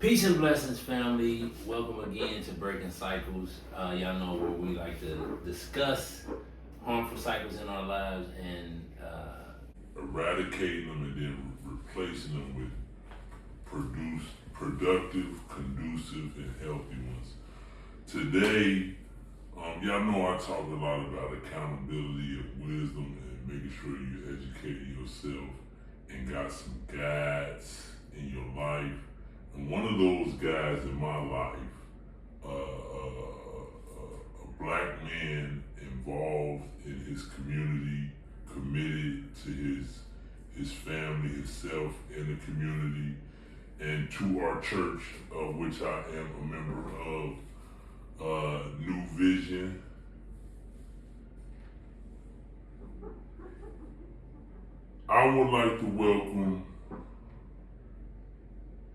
Peace and blessings, family. Welcome again to Breaking Cycles. Y'all know where we like to discuss harmful cycles in our lives and eradicating them and then replacing them with productive, conducive, and healthy ones. Today, y'all know I talk a lot about accountability and wisdom and making sure you educate yourself and got some guides in your life. And one of those guys in my life, a black man involved in his community, committed to his family, himself, and the community, and to our church, of which I am a member of, New Vision. I would like to welcome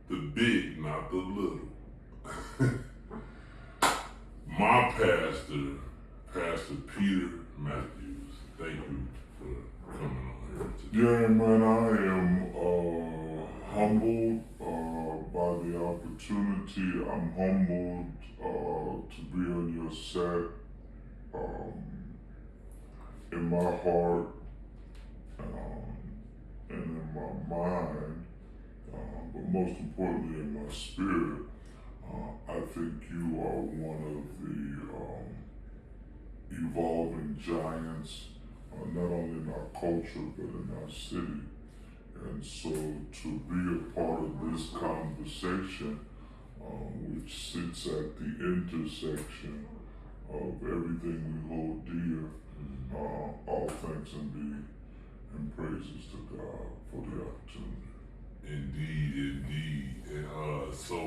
the big, not the little. My pastor, Pastor Peter Matthews. Thank you for coming on here today. Yeah, man, I am humbled by the opportunity. I'm humbled to be on your set. In my heart and in my mind, but most importantly in my spirit, I think you are one of the evolving giants, not only in our culture but in our city. And so to be a part of this conversation, which sits at the intersection of everything we hold dear, all thanks and praises to God for the opportunity. Indeed. And so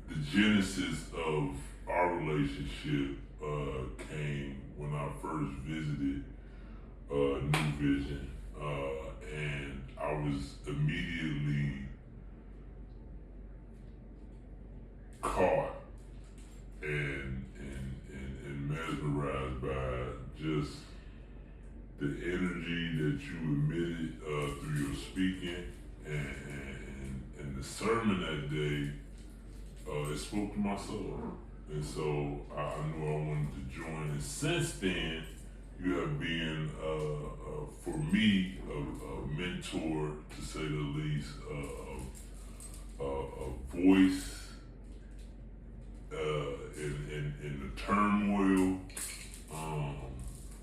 the genesis of our relationship came when I first visited New Vision, and I was immediately caught and mesmerized by just the energy that you emitted through your speaking and the sermon that day. It spoke to my soul, and so I knew I wanted to join. And since then, you have been, for me, a mentor, to say the least, a voice in the turmoil,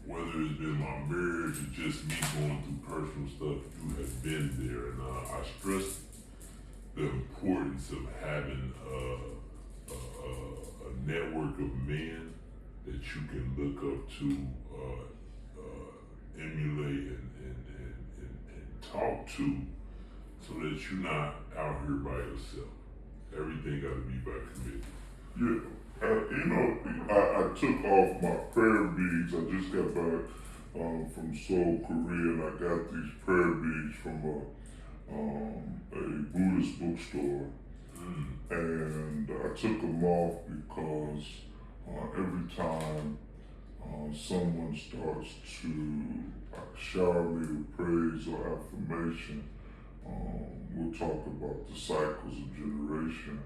whether it's been my marriage or just me going through personal stuff. You have been there, and I stress the importance of having a network of men that you can look up to, emulate, and talk to, so that you're not out here by yourself. Everything got to be by committee. Yeah, I took off my prayer beads. I just got back from Seoul, Korea, and I got these prayer beads from a Buddhist bookstore. And I took them off because every time someone starts to shower me with praise or affirmation, we'll talk about the cycles of generation.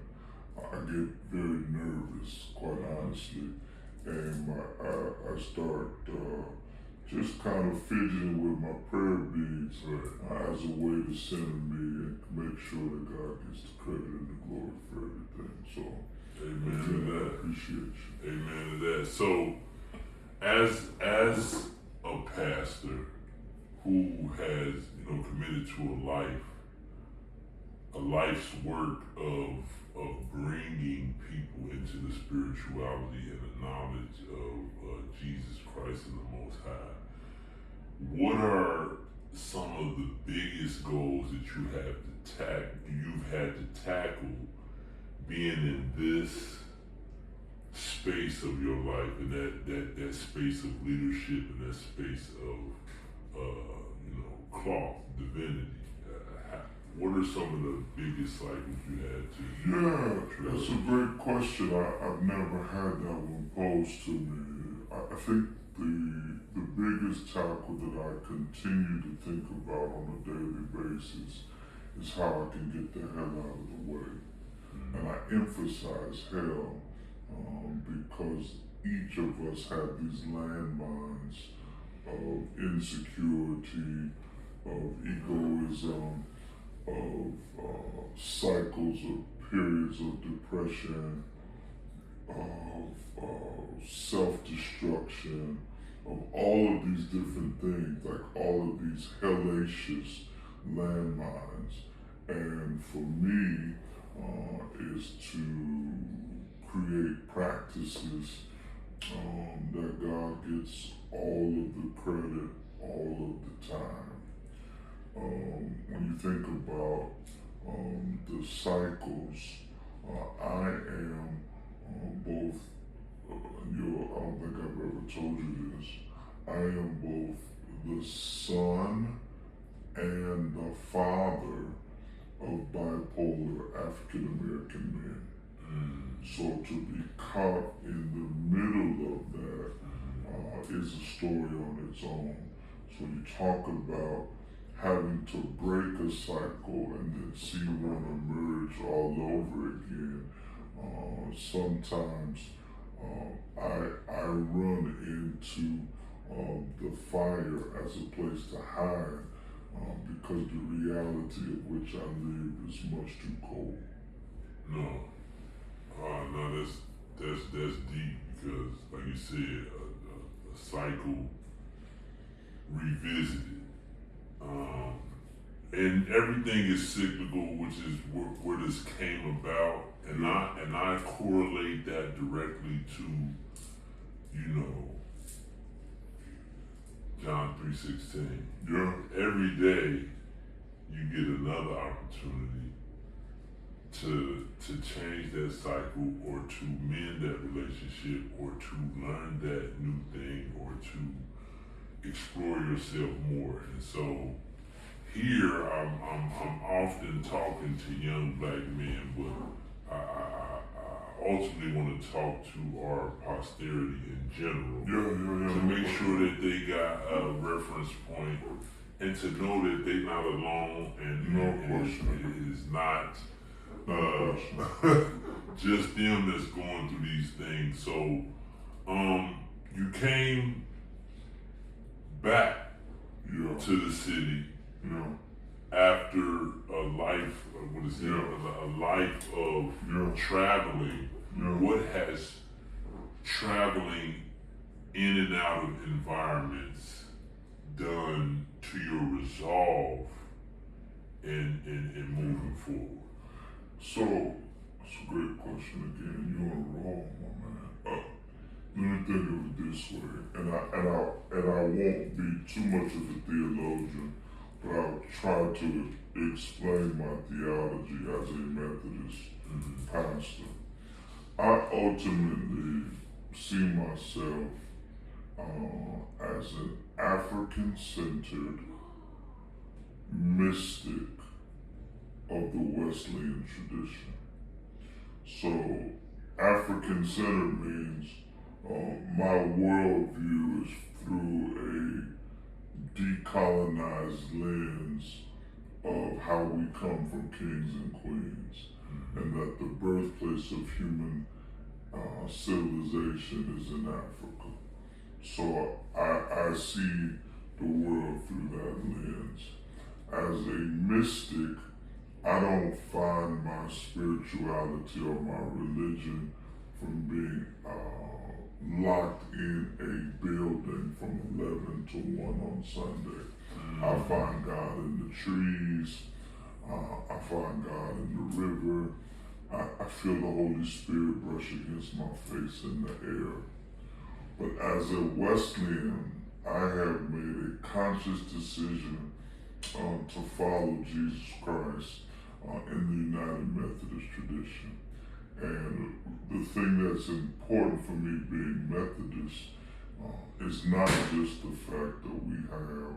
I get very nervous, quite honestly, and I start just kind of fidgeting with my prayer beads as a way to center me and make sure that God gets the credit and the glory for everything. So, amen to I that. appreciate you. Amen to that. So, as a pastor who has, committed to a life's work of bringing people into the spirituality and the knowledge of Jesus Christ and the Most High, what are some of the biggest goals that you've had to tackle being in this space of your life, and that space of leadership, and that space of cloth divinity? What are some of the biggest cycles you had to? Yeah, that's a great question. I've never had that one posed to me. I think the biggest tackle that I continue to think about on a daily basis is how I can get the hell out of the way. And I emphasize hell because each of us have these landmines of insecurity, of egoism, of cycles of periods of depression, of self-destruction, of all of these different things, like all of these hellacious landmines. And for me, is to create practices that God gets all of the credit all of the time. When you think about the cycles, I am both, I don't think I've ever told you this, I am both the son and the father of bipolar African American men. So to be caught in the middle of that is a story on its own. So you talk about having to break a cycle and then see one emerge all over again. Sometimes I run into the fire as a place to hide because the reality of which I live is much too cold. No, that's deep because, like you said, a cycle revisited, and everything is cyclical, which is where this came about, and I correlate that directly to, John 3:16. Yeah. Every day you get another opportunity to change that cycle or to mend that relationship or to learn that new thing or to explore yourself more. And so here I'm often talking to young black men, but I ultimately want to talk to our posterity in general to make sure that they got a reference point and to know that they're not alone and it is not just them that's going through these things. So you came back to the city after a life, a life of traveling. What has traveling in and out of environments done to your resolve in moving forward? So, it's a great question again. You're on a roll, my man. Let me think of it this way, and I won't be too much of a theologian, but I'll try to explain my theology as a Methodist pastor. I ultimately see myself as an African-centered mystic of the Wesleyan tradition. So African-centered means my worldview is through a decolonized lens of how we come from kings and queens, and that the birthplace of human civilization is in Africa. So I see the world through that lens. As a mystic, I don't find my spirituality or my religion from being locked in a building from 11 to 1 on Sunday. I find God in the trees. I find God in the river. I feel the Holy Spirit brush against my face in the air. But as a Wesleyan, I have made a conscious decision to follow Jesus Christ in the United Methodist tradition. And the thing that's important for me being Methodist is not just the fact that we have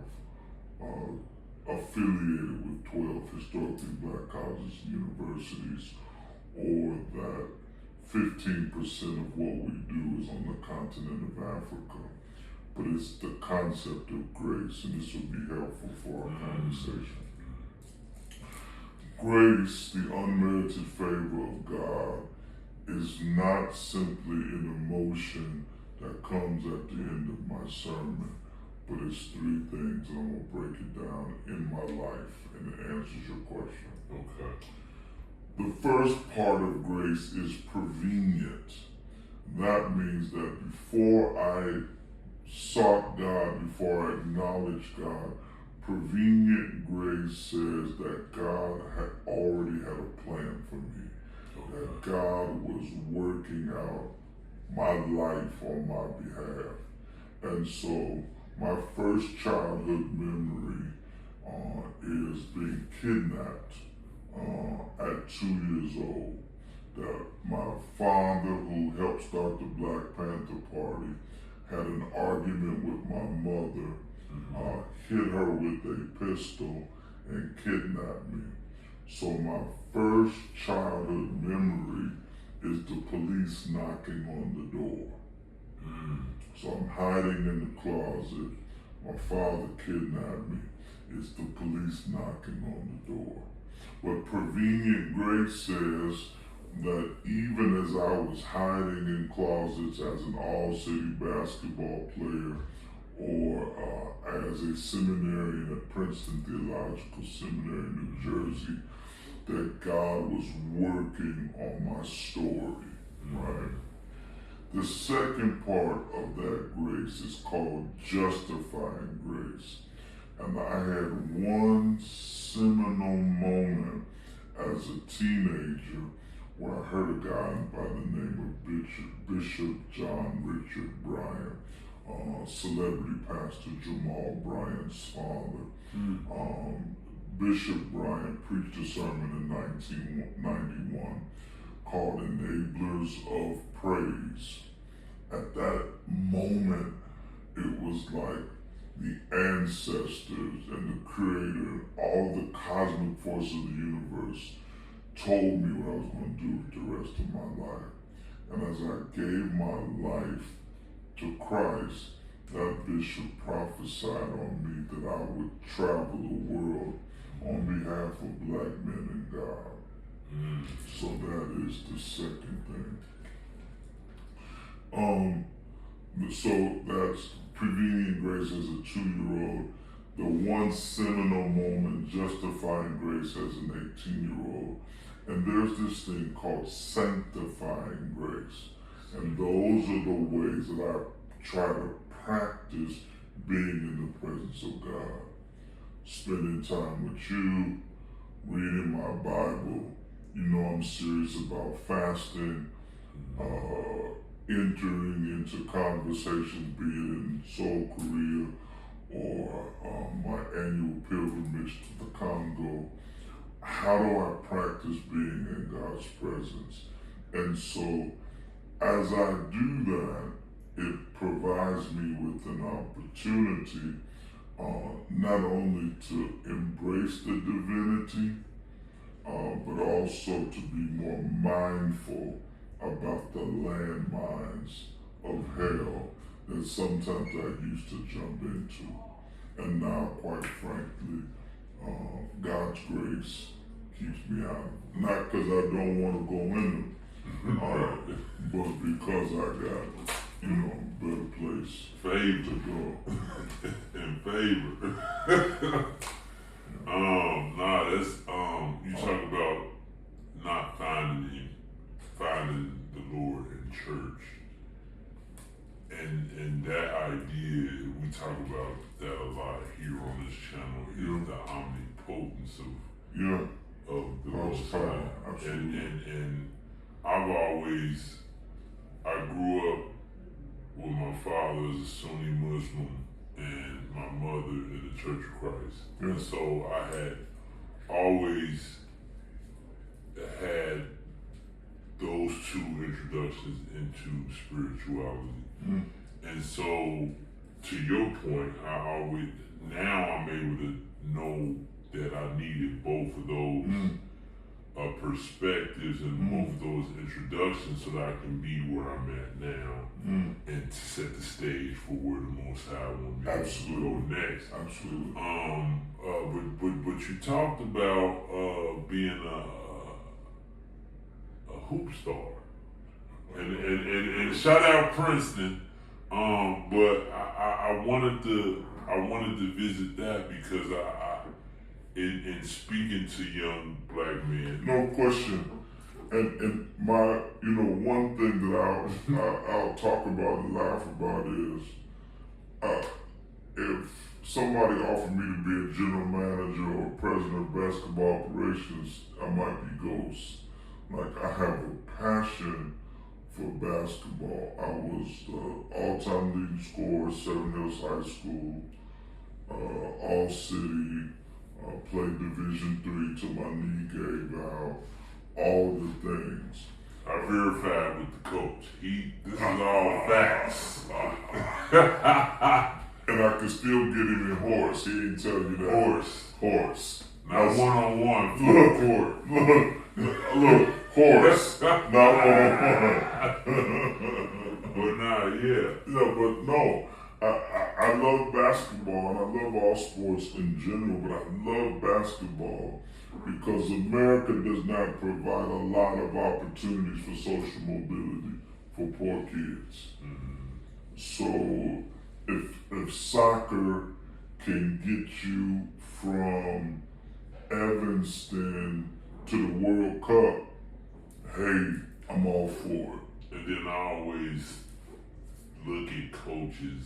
affiliated with 12 historically black colleges and universities, or that 15% of what we do is on the continent of Africa, but it's the concept of grace, and this would be helpful for our conversation. Grace, the unmerited favor of God, is not simply an emotion that comes at the end of my sermon, but it's three things, and I'm going to break it down in my life, and it answers your question. Okay. The first part of grace is prevenient. That means that before I sought God, before I acknowledged God, prevenient grace says that God had already had a plan for me. That God was working out my life on my behalf. And so my first childhood memory is being kidnapped at 2 years old. That my father, who helped start the Black Panther Party, had an argument with my mother, hit her with a pistol, and kidnapped me. So my first childhood memory is the police knocking on the door. So I'm hiding in the closet. My father kidnapped me. It's the police knocking on the door. But prevenient grace says that even as I was hiding in closets as an all-city basketball player or as a seminarian at Princeton Theological Seminary, New Jersey, that God was working on my story, right? The second part of that grace is called justifying grace. And I had one seminal moment as a teenager where I heard a guy by the name of Bishop John Richard Bryan, celebrity pastor Jamal Bryant's father. Bishop Bryan preached a sermon in 1991 called Enablers of Praise. At that moment, it was like the ancestors and the creator, all the cosmic force of the universe told me what I was going to do with the rest of my life. And as I gave my life to Christ, that bishop prophesied on me that I would travel the world on behalf of black men and God. So that is the second thing. So that's prevenient grace as a 2-year-old. The one seminal moment justifying grace as an 18-year-old. And there's this thing called sanctifying grace. And those are the ways that I try to practice being in the presence of God. Spending time with you, reading my Bible. You know I'm serious about fasting, entering into conversations, be it in Seoul, Korea, or my annual pilgrimage to the Congo. How do I practice being in God's presence? And so as I do that, it provides me with an opportunity not only to embrace the divinity, but also to be more mindful about the landmines of hell that sometimes I used to jump into. And now, quite frankly, God's grace keeps me out. Not because I don't want to go in them, but because I got, a better place Favor to go. and favor. That's you talk about not finding the Lord in church. And that idea, we talk about that a lot here on this channel, is the omnipotence of the Most High. And I grew up with my father as a Sunni Muslim and my mother in the Church of Christ. And so I had always had those two introductions into spirituality. And so, to your point, now I'm able to know that I needed both of those perspectives and both of those introductions so that I can be where I'm at now and to set the stage for where the Most High want me to go next. Absolutely. But you talked about being a hoop star. and shout out Princeton. But I wanted to visit that because in speaking to young black men. No question. And my, one thing that I'll talk about and laugh about is, if somebody offered me to be a general manager or president of basketball operations, I might be ghost. Like, I have a passion for basketball. I was the all-time leading scorer at Seven Hills High School, all-city, played Division III till my knee gave out, all the things. I verified with the coach. This is all facts. And I can still get him in horse. He ain't tell you that. Horse. Not one-on-one, full court. Look, horse. Not one-on-one. But nah, yeah. Yeah, but no. I love basketball and I love all sports in general, but I love basketball because America does not provide a lot of opportunities for social mobility for poor kids. So if soccer can get you from Evanston to the World Cup, hey, I'm all for it. And then I always look at coaches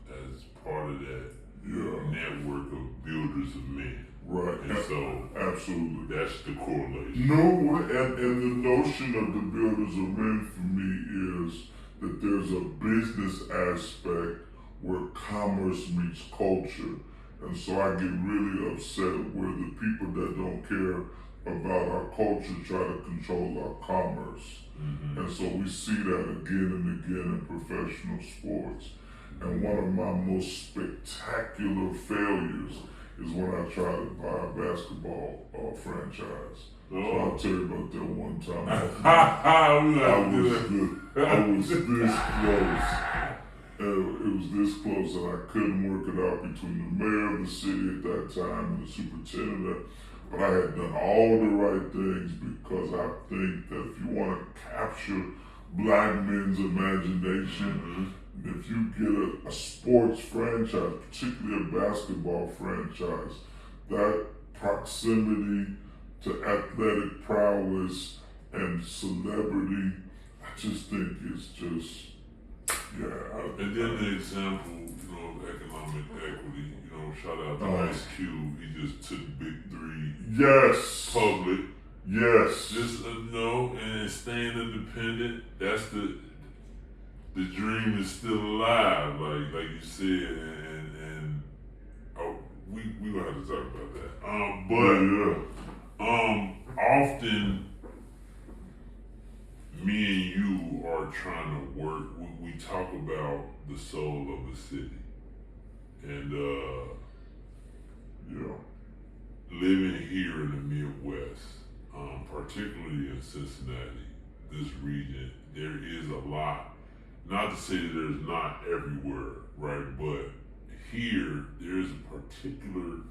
as part of that network of builders of men. Right. And so absolutely. That's the correlation. No, and the notion of the builders of men for me is that there's a business aspect where commerce meets culture. And so I get really upset where the people that don't care about our culture try to control our commerce. And so we see that again and again in professional sports. And one of my most spectacular failures is when I tried to buy a basketball franchise. So I'll tell you about that one time. I was this close. It was this close and I couldn't work it out between the mayor of the city at that time and the superintendent. But I had done all the right things because I think that if you want to capture black men's imagination, if you get a sports franchise, particularly a basketball franchise, that proximity to athletic prowess and celebrity, I just think it's just, And then the example, of economic equity, shout out to Ice Cube. He just took Big 3 yes, public. Yes. Just, and staying independent, that's the dream is still alive, like you said, and we gonna have to talk about that. Often me and you are trying to work. We talk about the soul of the city, and living here in the Midwest, particularly in Cincinnati, this region, there is a lot. Not to say that there's not everywhere, right? But here, there is a particular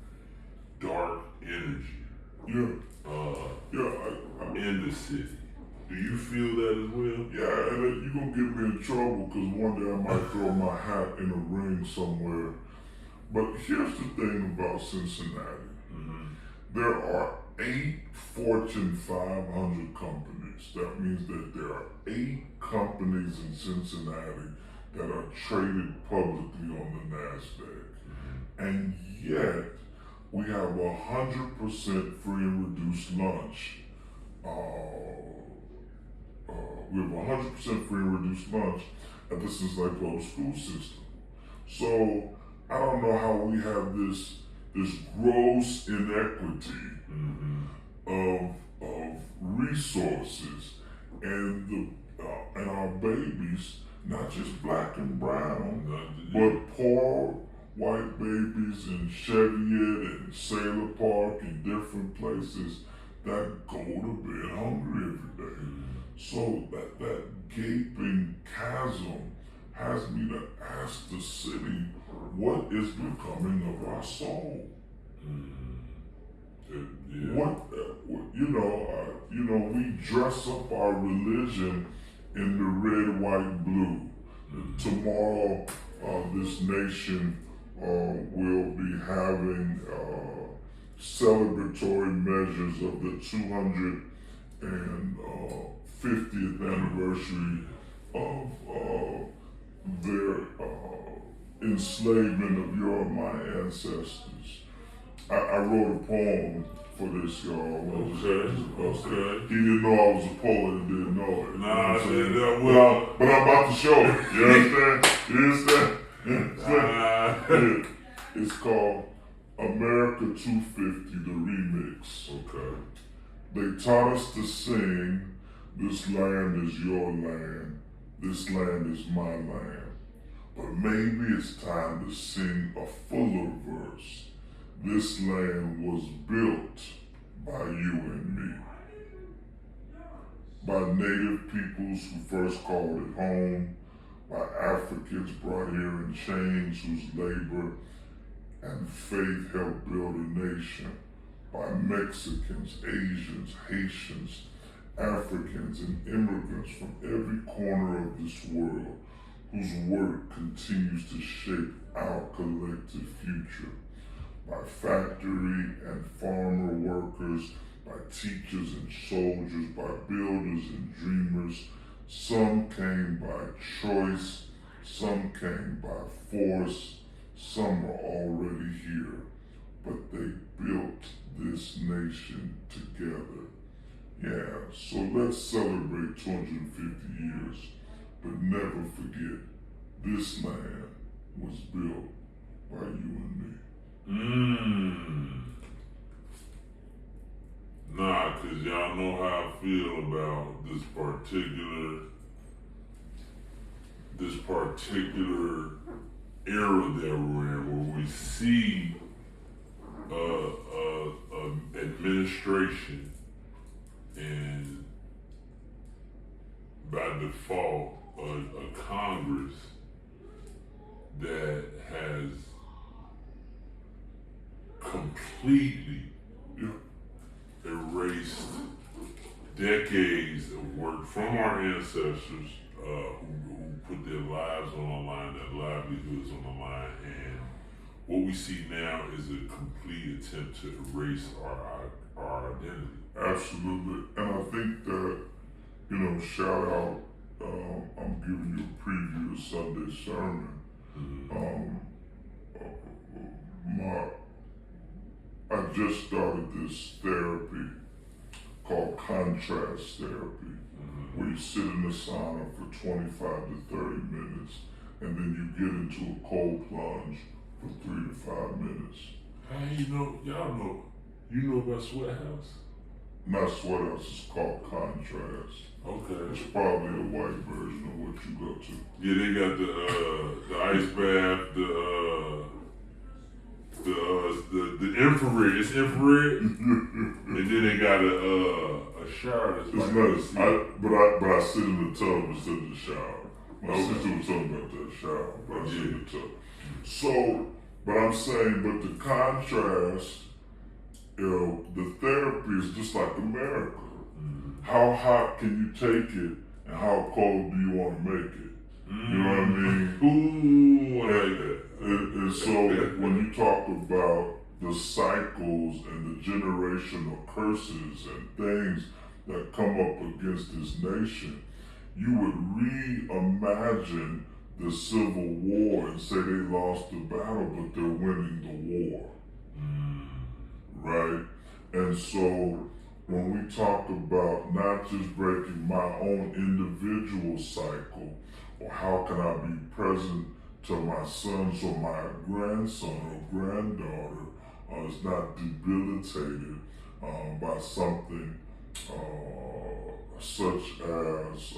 dark energy. In the city. Do you feel that as well? Yeah, and you're going to get me in trouble because one day I might throw my hat in a ring somewhere. But here's the thing about Cincinnati. There are 8 Fortune 500 companies. That means that there are 8 companies in Cincinnati that are traded publicly on the NASDAQ. And yet, we have 100% free and reduced lunch. We have 100% free and reduced lunch at the Cincinnati Public School System. So I don't know how we have this gross inequity of resources and our babies, not just black and brown, but poor white babies in Cheviot and Sailor Park and different places that go to bed hungry every day. So that gaping chasm has me to ask the city, what is becoming of our soul? We dress up our religion in the red, white, blue. Tomorrow, this nation will be having celebratory measures of the 250th anniversary of their enslavement of your and my ancestors. I wrote a poem for this, y'all. Okay. He didn't know I was a poet and didn't know it. Nah, I did that But I'm about to show it. You understand? You understand? Yeah. It's called America 250, the remix. Okay. They taught us to sing, this land is your land, this land is my land. But maybe it's time to sing a fuller verse. This land was built by you and me. By native peoples who first called it home, by Africans brought here in chains whose labor and faith helped build a nation, by Mexicans, Asians, Haitians, Africans, and immigrants from every corner of this world whose work continues to shape our collective future. By factory and farmer workers, by teachers and soldiers, by builders and dreamers. Some came by choice, some came by force, some are already here, but they built this nation together. Yeah, so let's celebrate 250 years, but never forget this land was built by you and me. Nah, cause y'all know how I feel about this particular era that we're in, where we see administration and by default a Congress that has completely erased decades of work from our ancestors who put their lives on the line, their livelihoods on the line, and what we see now is a complete attempt to erase our identity. Absolutely, and I think that, shout out, I'm giving you a preview of Sunday's sermon. I just started this therapy called contrast therapy, where you sit in the sauna for 25 to 30 minutes, and then you get into a cold plunge for 3 to 5 minutes. Hey, you know about Sweat House? Not Sweat House, it's called contrast. Okay. It's probably a white version of what you go to. Yeah, they got the ice bath, the infrared. It's infrared, and then they got a shower that's It's nice. But I sit in the tub instead of the shower. My sister was talking about that shower, but I sit in the tub. So, but I'm saying, but the contrast, the therapy is just like America. How hot can you take it, and how cold do you want to make it? You know what I mean? Ooh, I like that. And so when you talk about the cycles and the generational curses and things that come up against this nation, you would reimagine the Civil War and say they lost the battle, but they're winning the war. Right? And so when we talk about not just breaking my own individual cycle, or how can I be present to my sons or my grandson or granddaughter is not debilitated by something such as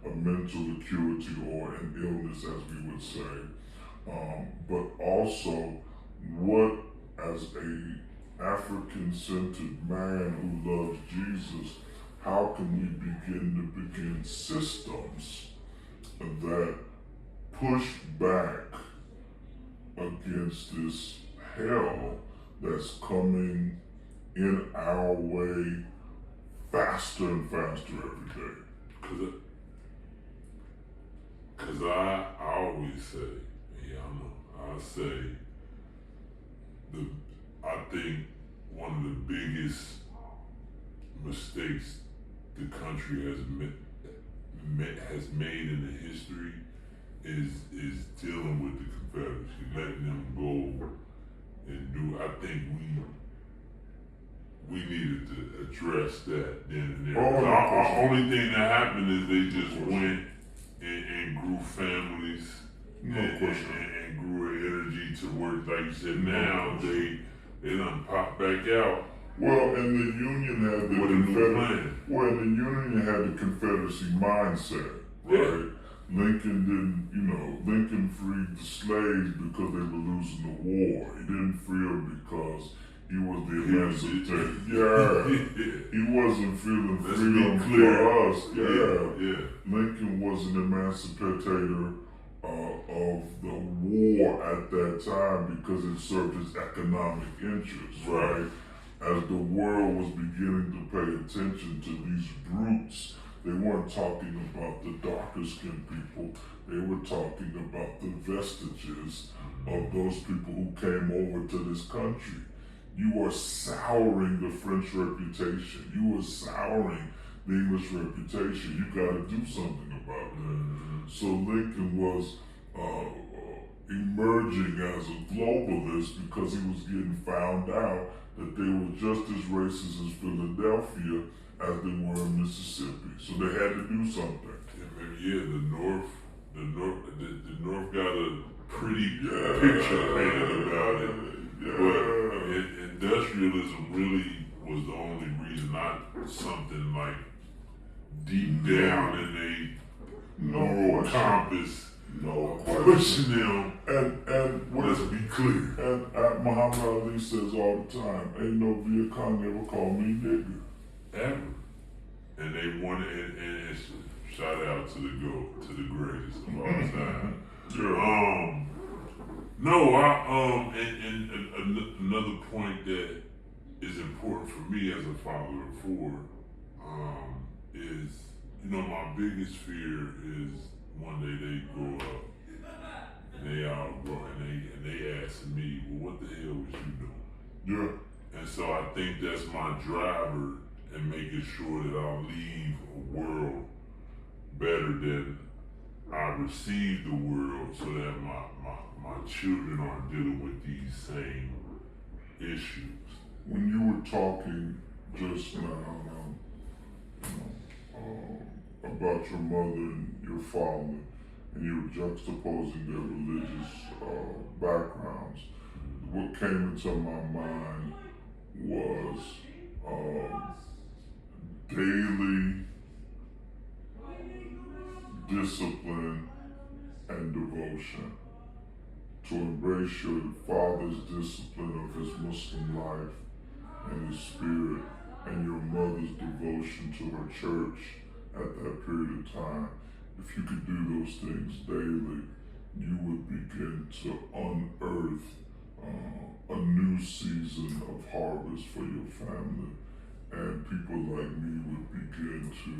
a mental acuity or an illness, as we would say, but also what, as a African-centered man who loves Jesus, how can we begin systems that push back against this hell that's coming in our way faster and faster every day? as I always say, yeah, I know, I say, I think one of the biggest mistakes the country has made in the history is dealing with the Confederacy, letting them go and do. I think we needed to address that then and there. The only thing that happened is they just went and grew families and grew an energy to work. Like you said, now they done pop back out. Well, and the Union had the Confederacy. Well, the Union had the Confederacy mindset, right? Yeah. Lincoln didn't, Lincoln freed the slaves because they were losing the war. He didn't free them because he was the emancipator. Yeah. He wasn't feeling freedom for us. Yeah. Lincoln was an emancipator of the war at that time because it served his economic interests, right? As the world was beginning to pay attention to these brutes, they weren't talking about the darker skinned people. They were talking about the vestiges of those people who came over to this country. You are souring the French reputation. You are souring the English reputation. You got to do something about that. So Lincoln was emerging as a globalist because he was getting found out that they were just as racist as Philadelphia as they were in Mississippi. So they had to do something. Yeah, the North got a pretty picture painted about it. But industrialism really was the only reason, not something like deep down in a moral compass. No pushing them. And let's be clear. And Muhammad Ali says all the time, ain't no Viet Cong ever called me nigga. Ever. And they wanted, and shout out to the GOAT, to the greatest of all time. And another point that is important for me as a father of four is, my biggest fear is one day they grow up and they all grow and they ask me, well, what the hell was you doing? Yeah. And so I think that's my driver in making sure that I'll leave a world better than I received the world, so that my children aren't dealing with these same issues. When you were talking just now about your mother and your father, and you were juxtaposing their religious backgrounds, what came into my mind was daily discipline and devotion. To embrace your father's discipline of his Muslim life and his spirit, and your mother's devotion to her church at that period of time. If you could do those things daily, you would begin to unearth a new season of harvest for your family. And people like me would begin to,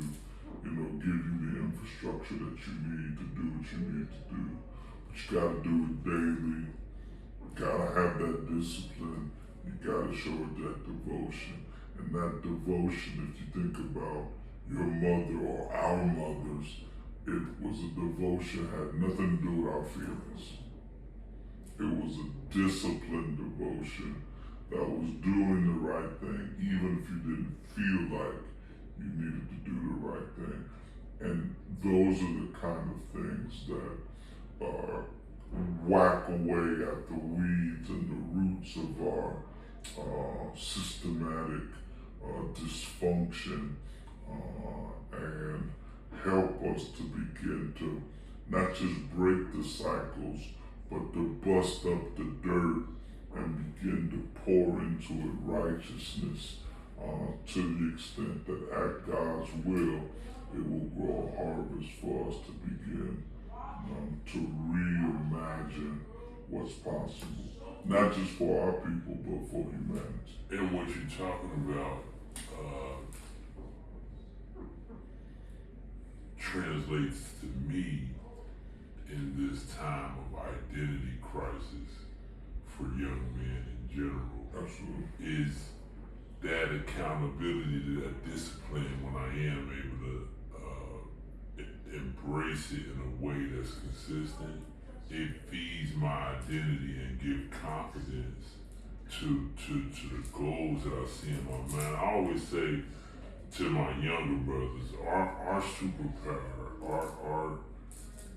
give you the infrastructure that you need to do what you need to do. But you gotta do it daily. You gotta have that discipline. You gotta show it that devotion. And that devotion, if you think about your mother or our mothers, it was a devotion, had nothing to do with our feelings. It was a disciplined devotion that was doing the right thing, even if you didn't feel like you needed to do the right thing. And those are the kind of things that whack away at the weeds and the roots of our systematic dysfunction and help us to begin to not just break the cycles, but to bust up the dirt and begin to pour into it righteousness to the extent that at God's will, it will grow a harvest for us to begin to reimagine what's possible. Not just for our people, but for humanity. And what you're talking about translates to me in this time of identity crisis for young men in general. Absolutely. Is that accountability, that discipline when I am able to embrace it in a way that's consistent. It feeds my identity and give confidence to the goals that I see in my mind. I always say to my younger brothers, our superpower, our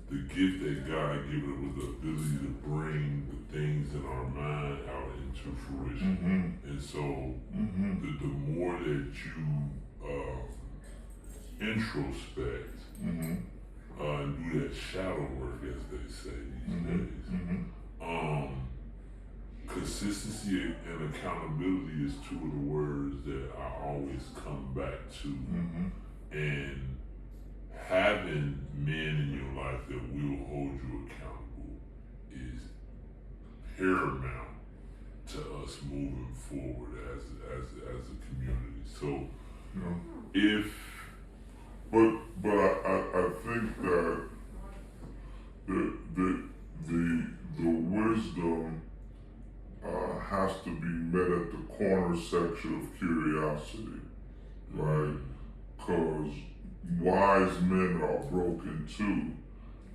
the gift that God given us was the ability to bring the things in our mind out into fruition. And so the more that you introspect and do that shadow work, as they say these days, consistency and accountability is two of the words that I always come back to. And having men in your life that will hold you accountable is paramount to us moving forward as a community. So, but I think that the wisdom has to be met at the corner section of curiosity, right? Because wise men are broken too,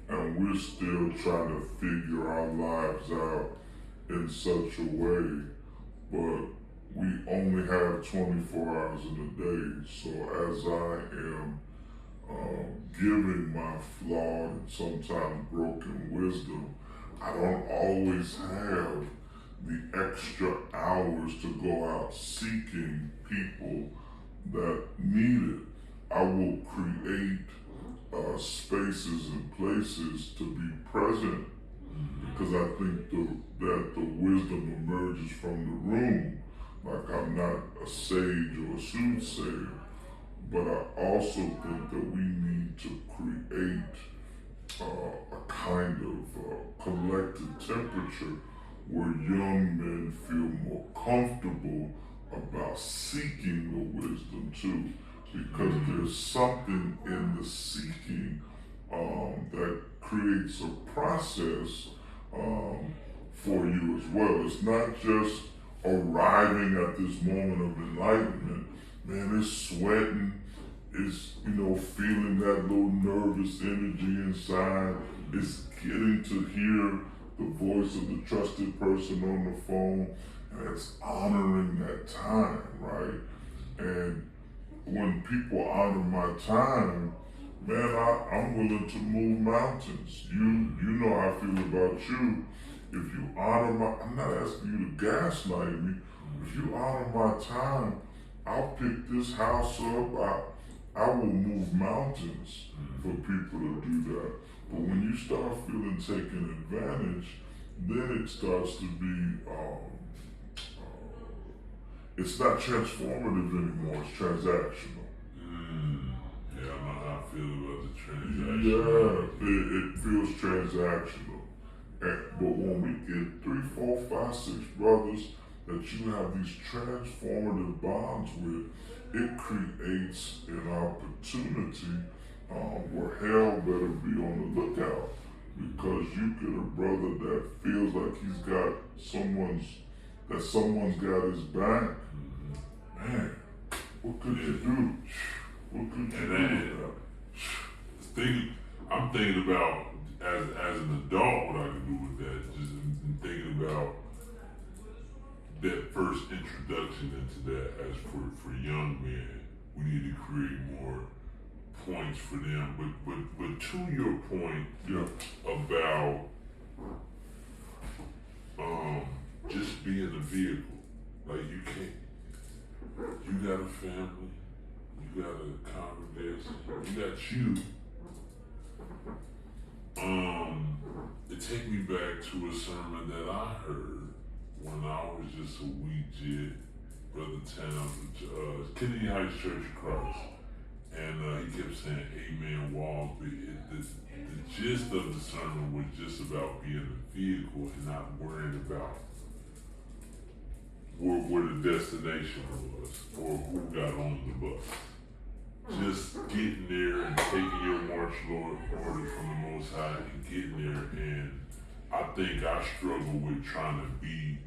and we're still trying to figure our lives out in such a way, but we only have 24 hours in a day. So as I am giving my flawed and sometimes broken wisdom, I don't always have the extra hours to go out seeking people that need it. I will create spaces and places to be present because I think that the wisdom emerges from the room. Like, I'm not a sage or a soothsayer, but I also think that we need to create a kind of collective temperature where young men feel more comfortable about seeking the wisdom too, because there's something in the seeking that creates a process for you as well. It's not just arriving at this moment of enlightenment. Man, it's sweating, it's, feeling that little nervous energy inside. It's getting to hear the voice of the trusted person on the phone, and it's honoring that time, right? And when people honor my time, man, I'm willing to move mountains. You know how I feel about you. If you honor I'm not asking you to gaslight me. If you honor my time, I'll pick this house up. I will move mountains for people to do that. But when you start feeling taken advantage, then it starts to be, it's not transformative anymore, it's transactional. Yeah, I know how I feel about the transaction. Yeah, it feels transactional. But when we get 3, 4, 5, 6 brothers that you have these transformative bonds with, it creates an opportunity where hell better be on the lookout, because you get a brother that feels like he's got someone's got his back. Man, what could you do? What could you do with that? I'm thinking about as an adult what I can do with that. Just thinking about that first introduction into that as for young men. We need to create more points for them. But to your point about just being a vehicle. Like, you got a family, you got a congregation, you got you. It take me back to a sermon that I heard when I was just a wee jit, Brother Tam, Kennedy Heights Church of Christ. And he kept saying, Amen, Walby. The gist of the sermon was just about being a vehicle and not worrying about where the destination was or who got on the bus. Just getting there and taking your marching martial order from the Most High and getting there. And I think I struggle with trying to be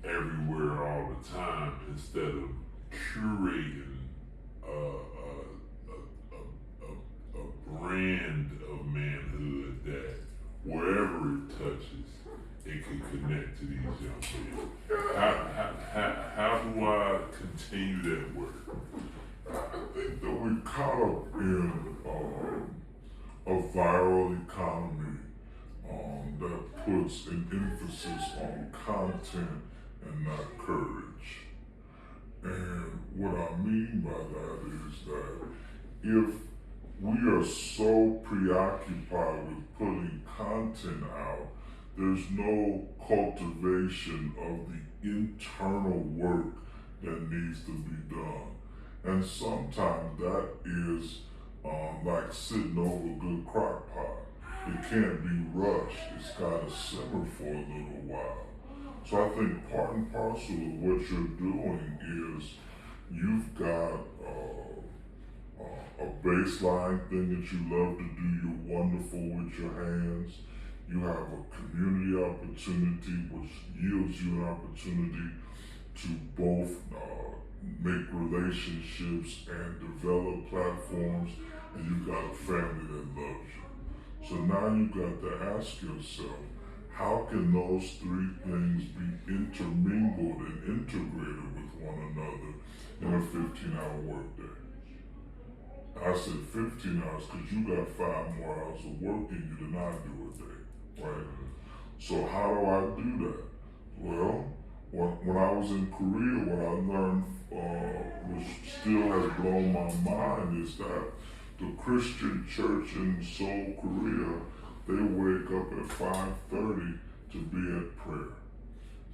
everywhere all the time instead of curating a brand of manhood that wherever it touches, it can connect to these young men. How do I continue that work? I think that we're caught up in a viral economy that puts an emphasis on content and not courage. And what I mean by that is that if we are so preoccupied with putting content out, there's no cultivation of the internal work that needs to be done. And sometimes that is like sitting over a good crock pot. It can't be rushed. It's got to simmer for a little while. So I think part and parcel of what you're doing is you've got a baseline thing that you love to do. You're wonderful with your hands. You have a community opportunity which yields you an opportunity to both make relationships and develop platforms, and you've got a family that loves you. So now you've got to ask yourself, how can those three things be intermingled and integrated with one another in a 15-hour workday? I said 15 hours because you got 5 more hours of work in you than I do a day, right? So how do I do that? Well, when I was in Korea, what I learned, which still has blown my mind, is that the Christian church in Seoul, Korea, they wake up at 5:30 to be at prayer.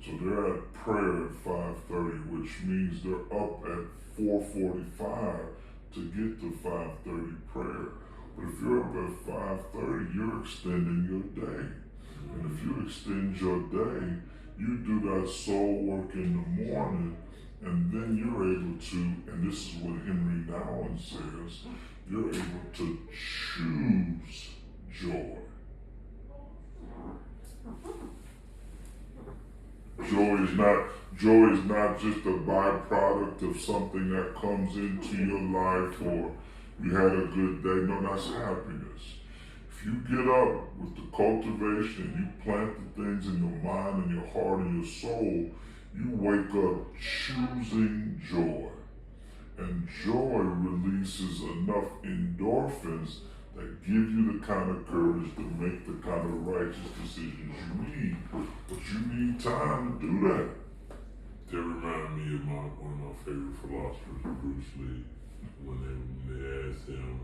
So they're at prayer at 5:30, which means they're up at 4:45 to get to 5:30 prayer. But if you're up at 5:30, you're extending your day. And if you extend your day, you do that soul work in the morning, and then you're able to, and this is what Henry Nouwen says, you're able to choose joy. Joy is not just a byproduct of something that comes into your life or you had a good day. No, that's happiness. If you get up with the cultivation, you plant the things in your mind and your heart and your soul, you wake up choosing joy. And joy releases enough endorphins that give you the kind of courage to make the kind of righteous decisions you need. But you need time to do that. That reminded me of one of my favorite philosophers, Bruce Lee, when they asked him,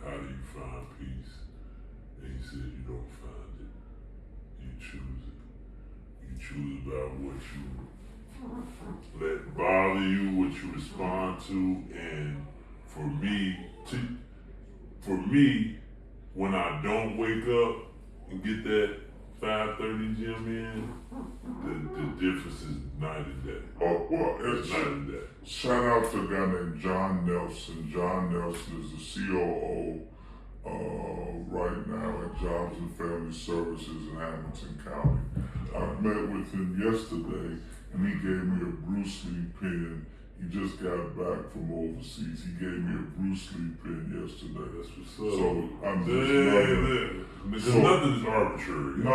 how do you find peace? And he said, you don't find it, you choose it. You choose about what you let bother you, what you respond to, and for me, when I don't wake up and get that 5:30 gym in, the difference is night and day. It's night and day. Shout out to a guy named John Nelson. John Nelson is the COO right now at Jobs and Family Services in Hamilton County. I met with him yesterday, and he gave me a Bruce Lee pen. He just got back from overseas. He gave me a Bruce Lee pen yesterday. That's what's up. So I'm just nothing is arbitrary. No.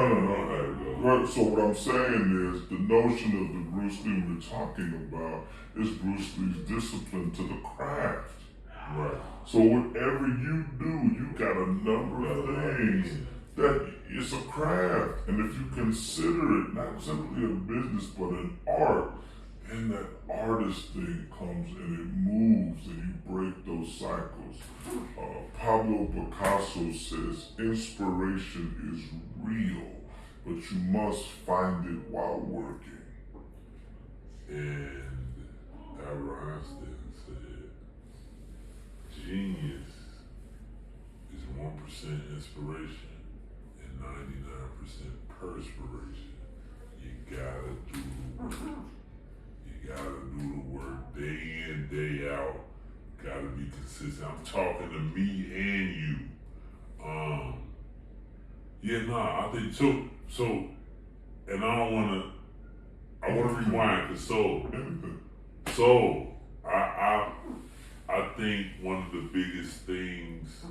Right. So what I'm saying is the notion of the Bruce Lee we're talking about is Bruce Lee's discipline to the craft. Right. So whatever you do, you got a number of things that it's a craft. And if you consider it not simply a business but an art, and that artist thing comes and it moves and you break those cycles. Pablo Picasso says inspiration is real, but you must find it while working. And Albert Einstein said, genius is 1% inspiration and 99% perspiration. You gotta do the work. You gotta do the work day in, day out, gotta be consistent. I'm talking to me and you. Yeah, no, I think so, and I don't wanna, I wanna rewind, cause so, I think one of the biggest things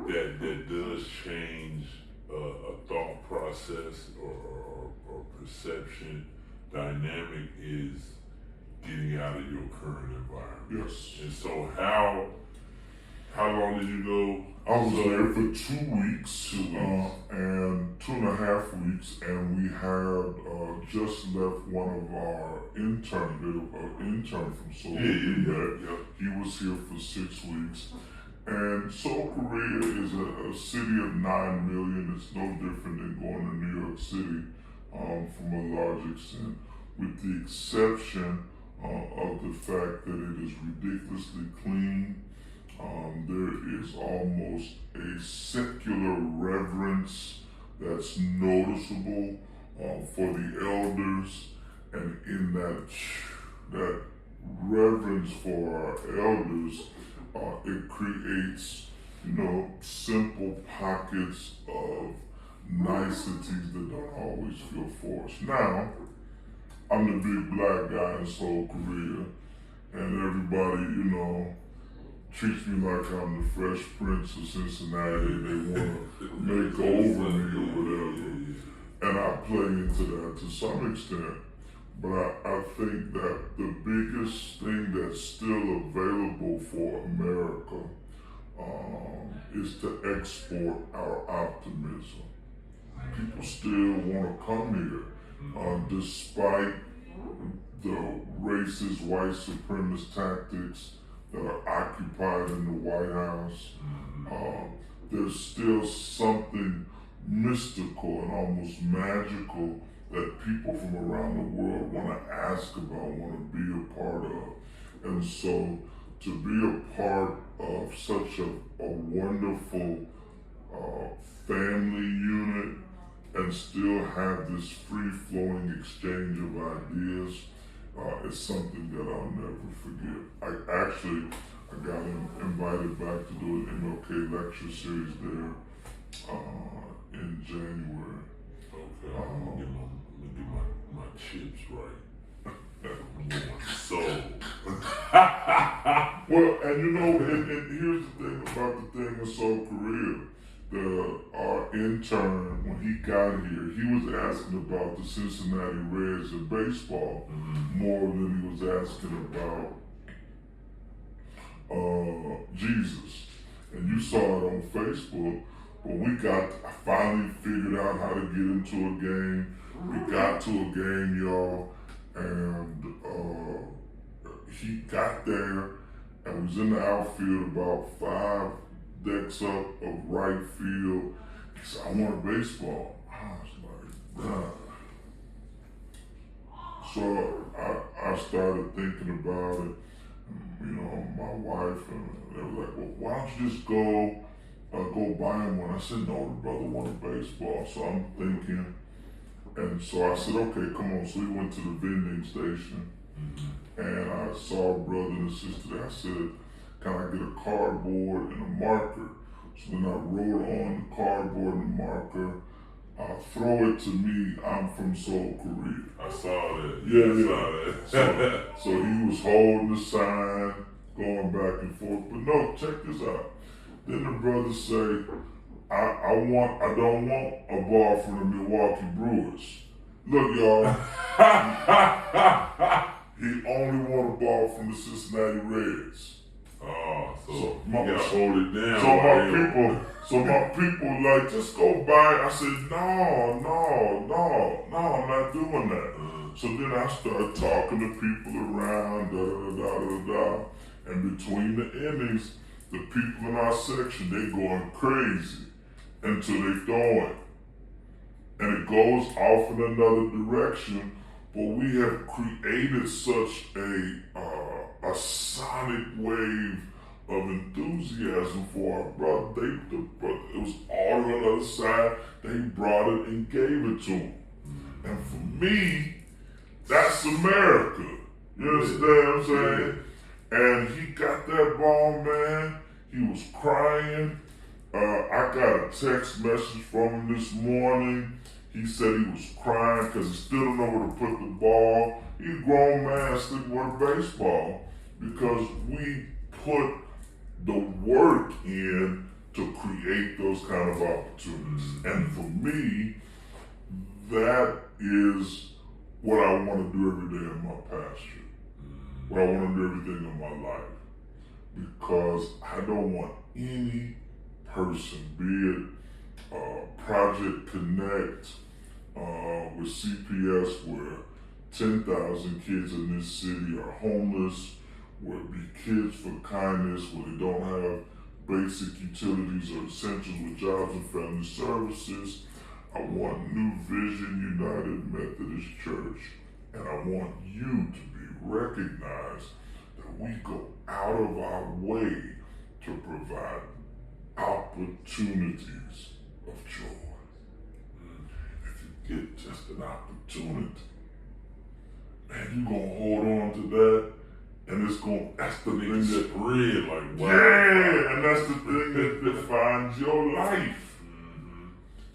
that does change a thought process or perception dynamic is getting out of your current environment. Yes. And so how long did you go? I was there for 2 weeks, 2 weeks. And 2.5 weeks, and we had just left one of our intern from Seoul. Yeah. He was here for 6 weeks. And Seoul, Korea is a city of 9 million. It's no different than going to New York City from a large extent, with the exception of the fact that it is ridiculously clean. There is almost a secular reverence that's noticeable for the elders, and in that reverence for our elders, it creates, simple pockets of niceties that don't always feel forced. Now, I'm the big black guy in Seoul, Korea, and everybody, treats me like I'm the Fresh Prince of Cincinnati. They want to make over me or whatever. And I play into that to some extent. But I think that the biggest thing that's still available for America is to export our optimism. People still want to come here, despite the racist, white supremacist tactics that are occupied in the White House. There's still something mystical and almost magical that people from around the world want to ask about, want to be a part of. And so to be a part of such a wonderful family unit and still have this free-flowing exchange of ideas is something that I'll never forget. I got invited back to do an MLK lecture series there in January. Okay, I'm gonna get my chips right. So, well, and here's the thing about the thing in South Korea. Our intern, when he got here, he was asking about the Cincinnati Reds in baseball more than he was asking about Jesus. And you saw it on Facebook, but I finally figured out how to get into a game. We got to a game, y'all, and he got there and was in the outfield about 5 decks up of right field. He said, I want a baseball. I was like, nah. So I started thinking about it. My wife, and they were like, well, why don't you just go buy him one? I said, no, the brother wanted baseball. So I'm thinking, and so I said, okay, come on. So we went to the vending station, and I saw a brother and a sister there. I said, can I get a cardboard and a marker? So then I wrote on the cardboard and the marker, throw it to me, I'm from Seoul, Korea. I saw that. Yeah. I saw that. So he was holding the sign, going back and forth. But no, check this out. Then the brother say, I don't want a ball from the Milwaukee Brewers. Look, y'all, he only want a ball from the Cincinnati Reds. Oh, so So you gotta hold it down. So my people like, just go buy it. I said, no, I'm not doing that. So then I started talking to people around, and between the innings, the people in our section, they going crazy until they throw it. And it goes off in another direction, but we have created such a sonic wave of enthusiasm for our brother. It was all on the other side. They brought it and gave it to him. And for me, that's America. You understand what I'm saying? And he got that ball, man. He was crying. I got a text message from him this morning. He said he was crying because he still don't know where to put the ball. He's a grown man sticking with baseball because we put the work in to create those kind of opportunities. And for me, that is what I want to do every day in my pasture. What I want to do every day in my life. Because I don't want any person, be it Project Connect with CPS, where 10,000 kids in this city are homeless, where it be Kids for Kindness, where they don't have basic utilities or essentials with Jobs and Family Services. I want New Vision United Methodist Church, and I want you to be recognized that we go out of our way to provide opportunities of joy. If you get just an opportunity, man, you're gonna hold on to that, and that's the thing that spread like wow. Yeah, and that's the thing that defines your life.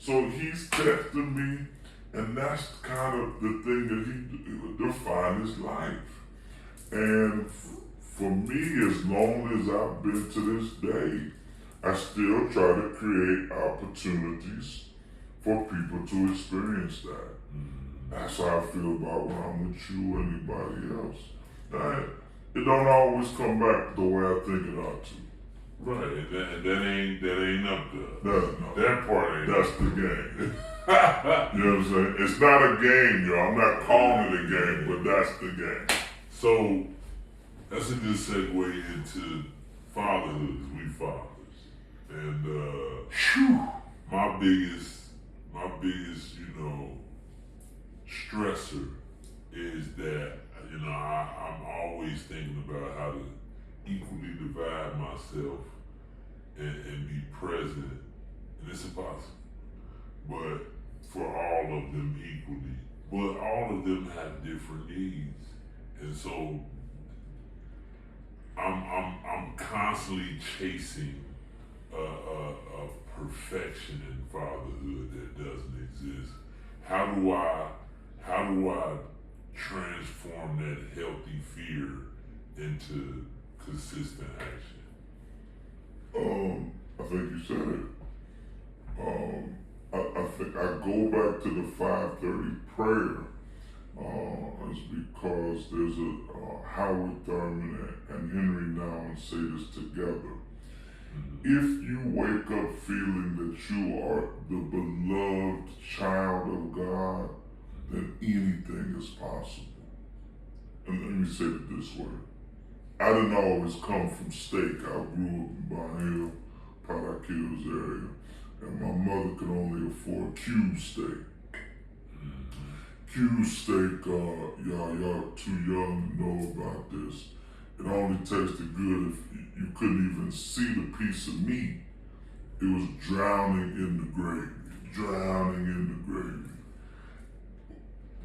So he's testing me, and that's kind of the thing that he defined his life. And for me, as long as I've been to this day, I still try to create opportunities for people to experience that. That's how I feel about when I'm with you or anybody else. Now, it don't always come back the way I think it ought to. Right, and that ain't up there. No. That part ain't. That's the game. You know what I'm saying? It's not a game, y'all. I'm not calling it a game, but that's the game. So that's a good segue into fatherhood, as we fathers. And my biggest, stressor is that, I'm always thinking about how to equally divide myself and be present. And it's impossible. But for all of them equally. But all of them have different needs. And so I'm constantly chasing a perfection in fatherhood that doesn't exist. How do I transform that healthy fear into consistent action? I think you said it. I think I go back to the 5:30 prayer. Is because there's a Howard Thurman and Henry Nouwen say this together. If you wake up feeling that you are the beloved child of God, then anything is possible. And let me say it this way. I didn't always come from steak. I grew up in Bar Hill, Powder Hills area, and my mother could only afford cube steak. Cube steak, y'all too young to know about this. It only tasted good if you couldn't even see the piece of meat. It was drowning in the gravy.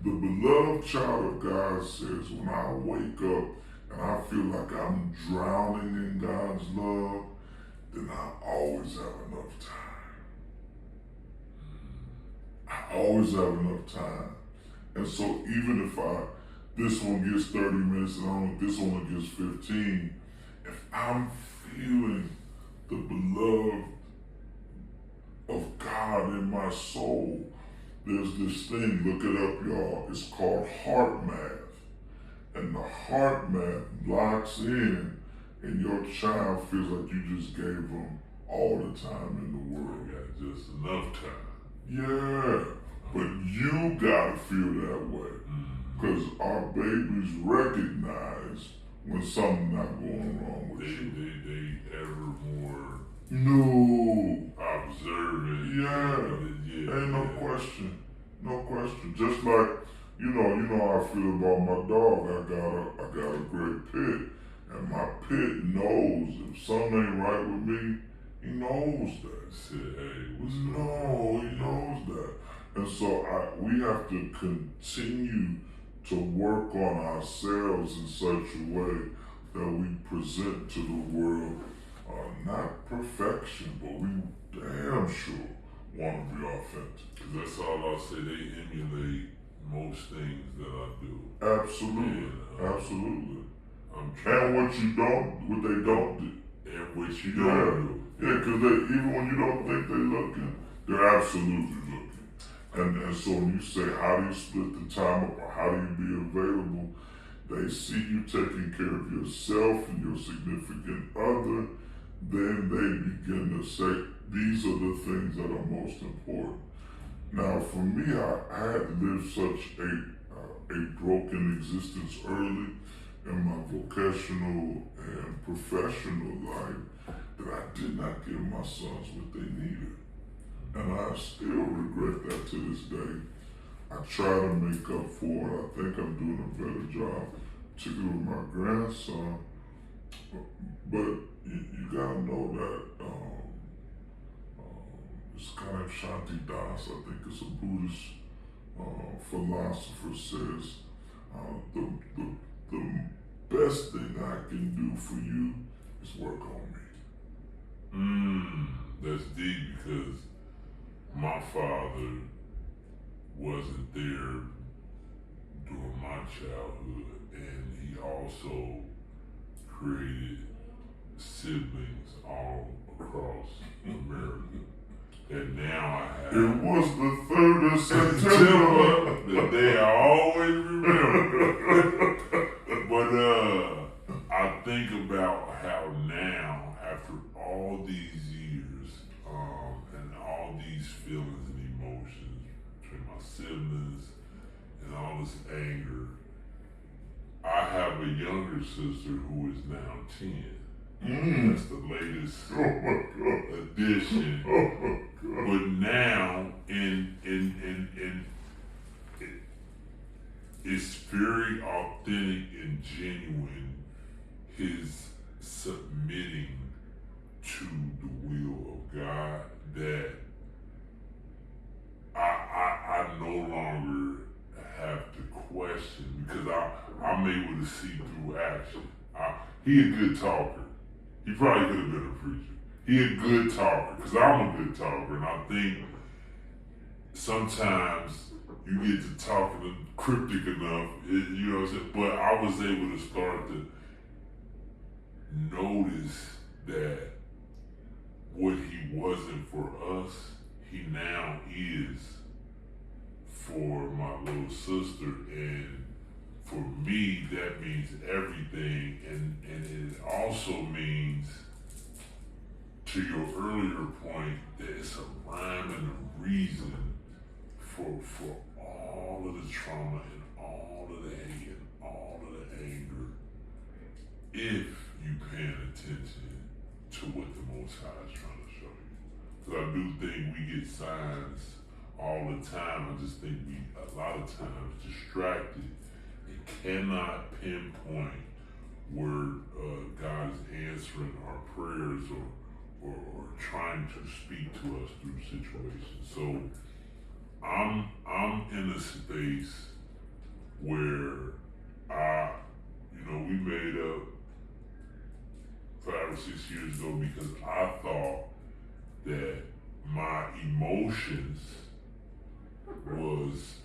The beloved child of God says, when I wake up and I feel like I'm drowning in God's love, then I always have enough time. I always have enough time. And so even if this one gets 30 minutes and this one gets 15, if I'm feeling the beloved of God in my soul, there's this thing, look it up, y'all, it's called heart math. And the heart math locks in, and your child feels like you just gave them all the time in the world. You got just enough time. Yeah, but you gotta feel that way. Because our babies recognize when something's not going wrong with you. They ever more observant. Yeah, ain't no question. No question. Just like, you know how I feel about my dog. I got a great pit. And my pit knows if something ain't right with me, he knows that. Said, hey, what's he knows that. And so we have to continue to work on ourselves in such a way that we present to the world are not perfection, but we damn sure want to be authentic. 'Cause that's all I'll say. They emulate most things that I do. Absolutely, And, absolutely. I'm trying. And what they don't do. And what you Yeah, don't do. yeah, because even when you don't think they're looking, they're absolutely looking. And so when you say, how do you split the time up or how do you be available, they see you taking care of yourself and your significant other, then they begin to say, these are the things that are most important. Now, for me, I had lived such a broken existence early in my vocational and professional life that I did not give my sons what they needed. And I still regret that to this day. I try to make up for it. I think I'm doing a better job, particularly with my grandson. But you gotta know that this guy Shanti Das, I think it's a Buddhist philosopher, says the best thing I can do for you is work on me. That's deep because my father wasn't there during my childhood, and he also created siblings all across America. And now I have. It was the 3rd of September. The day I always remember. But I think about how now, after all these years, and all these feelings and emotions between my siblings and all this anger, I have a younger sister who is now 10. That's the latest addition. But now, it's very authentic and genuine, his submitting to the will of God, that I no longer have to question, because I'm able to see through action. He a good talker. He probably could have been a preacher. He a good talker, because I'm a good talker, and I think sometimes you get to talking cryptic enough, you know what I'm saying? But I was able to start to notice that what he wasn't for us, he now is for my little sister, and for me, that means everything, and it also means, to your earlier point, that it's a rhyme and a reason for all of the trauma and all of the hate and all of the anger, if you paying attention to what the Most High is trying to show you. Because I do think we get signs all the time. I just think we, a lot of times, distracted and cannot pinpoint where God is answering our prayers or trying to speak to us through situations. So I'm in a space where we made up 5 or 6 years ago because I thought that my emotions was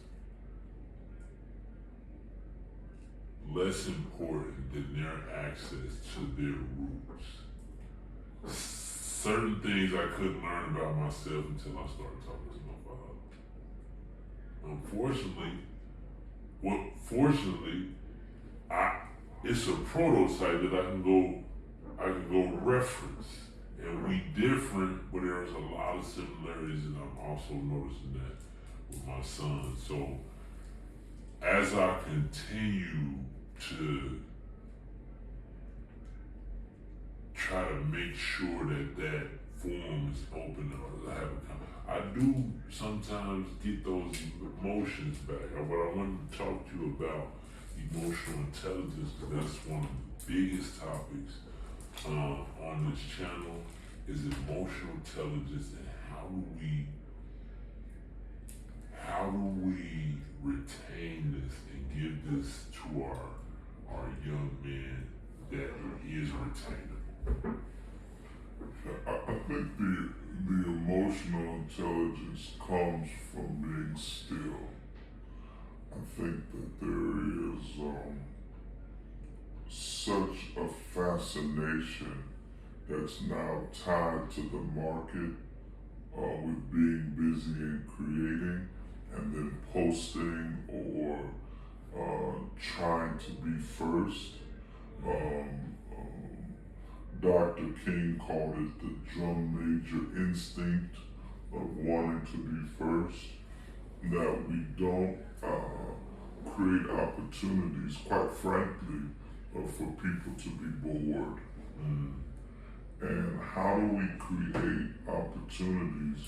less important than their access to their roots. Certain things I couldn't learn about myself until I started talking to my father. Fortunately, it's a prototype that I can go reference. And we different, but there's a lot of similarities, and I'm also noticing that with my son. So as I continue to try to make sure that form is open, I do sometimes get those emotions back. But I wanted to talk to you about emotional intelligence, because that's one of the biggest topics on this channel, is emotional intelligence, and how do we retain this and give this to our young men that he is retainable. I think the emotional intelligence comes from being still. I think that there is such a fascination that's now tied to the market with being busy and creating and then posting or trying to be first. Dr. King called it the drum major instinct of wanting to be first, that we don't create opportunities, quite frankly, for people to be bored. And how do we create opportunities,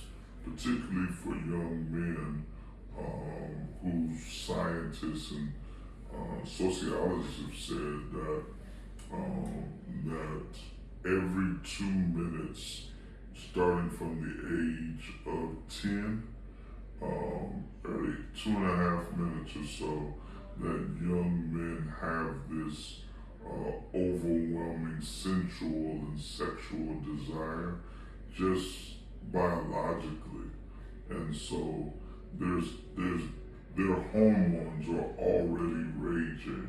particularly for young men who scientists and sociologists have said that every 2 minutes, starting from the age of 10, every 2.5 minutes or so, that young men have this overwhelming sensual and sexual desire just biologically. And so their hormones are already raging.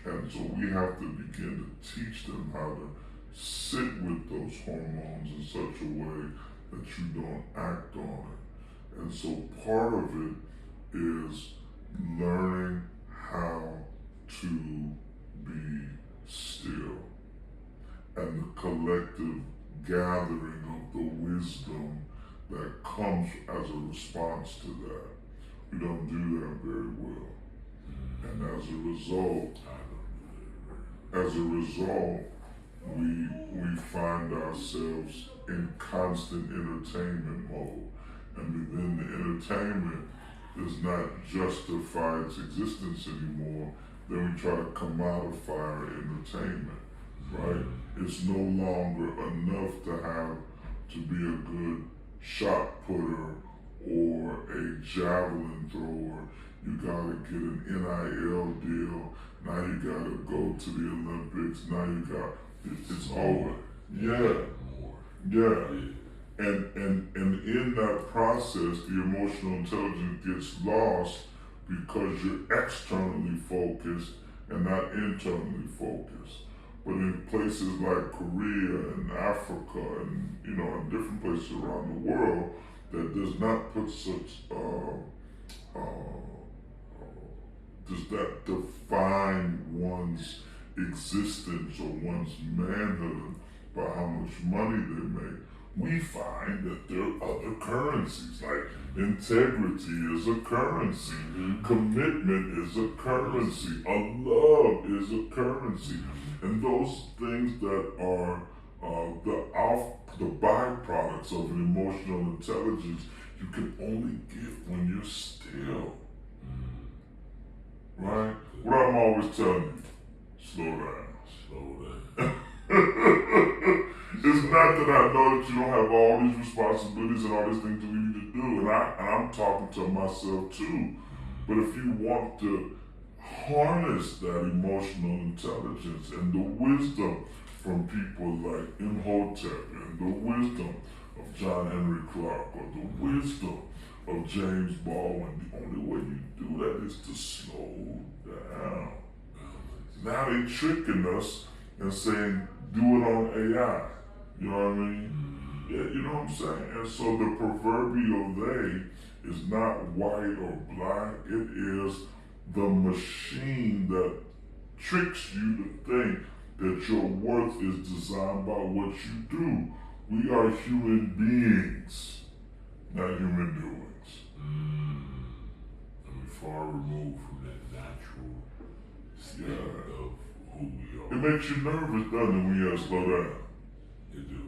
And so we have to begin to teach them how to sit with those hormones in such a way that you don't act on it. And so part of it is learning how to be still, and the collective gathering of the wisdom that comes as a response to that. We don't do that very well. And as a result, we find ourselves in constant entertainment mode. And within the entertainment does not justify its existence anymore, then we try to commodify our entertainment, right? It's no longer enough to be a good shot putter or a javelin thrower. You gotta get an NIL deal. Now you gotta go to the Olympics. Now you got, it's over. Yeah. And in that process, the emotional intelligence gets lost because you're externally focused and not internally focused. But in places like Korea and Africa and in different places around the world, that does not put such does that define one's existence or one's manhood by how much money they make. We find that there are other currencies, like integrity is a currency, commitment is a currency, a love is a currency. And those things that are the byproducts of an emotional intelligence, you can only get when you're still. Right? What I'm always telling you, slow down. It's not that I know that you don't have all these responsibilities and all these things you need to do, and I'm talking to myself too. But if you want to harness that emotional intelligence and the wisdom from people like Imhotep and the wisdom of John Henry Clark or the wisdom of James Baldwin, the only way you do that is to slow down. Now they tricking us and saying, do it on AI. You know what I mean? Yeah, you know what I'm saying? And so the proverbial they is not white or black. It is the machine that tricks you to think that your worth is designed by what you do. We are human beings, not human doings. And we're far removed from that natural state of who we are. It makes you nervous, doesn't it, when you have to slow down? You do.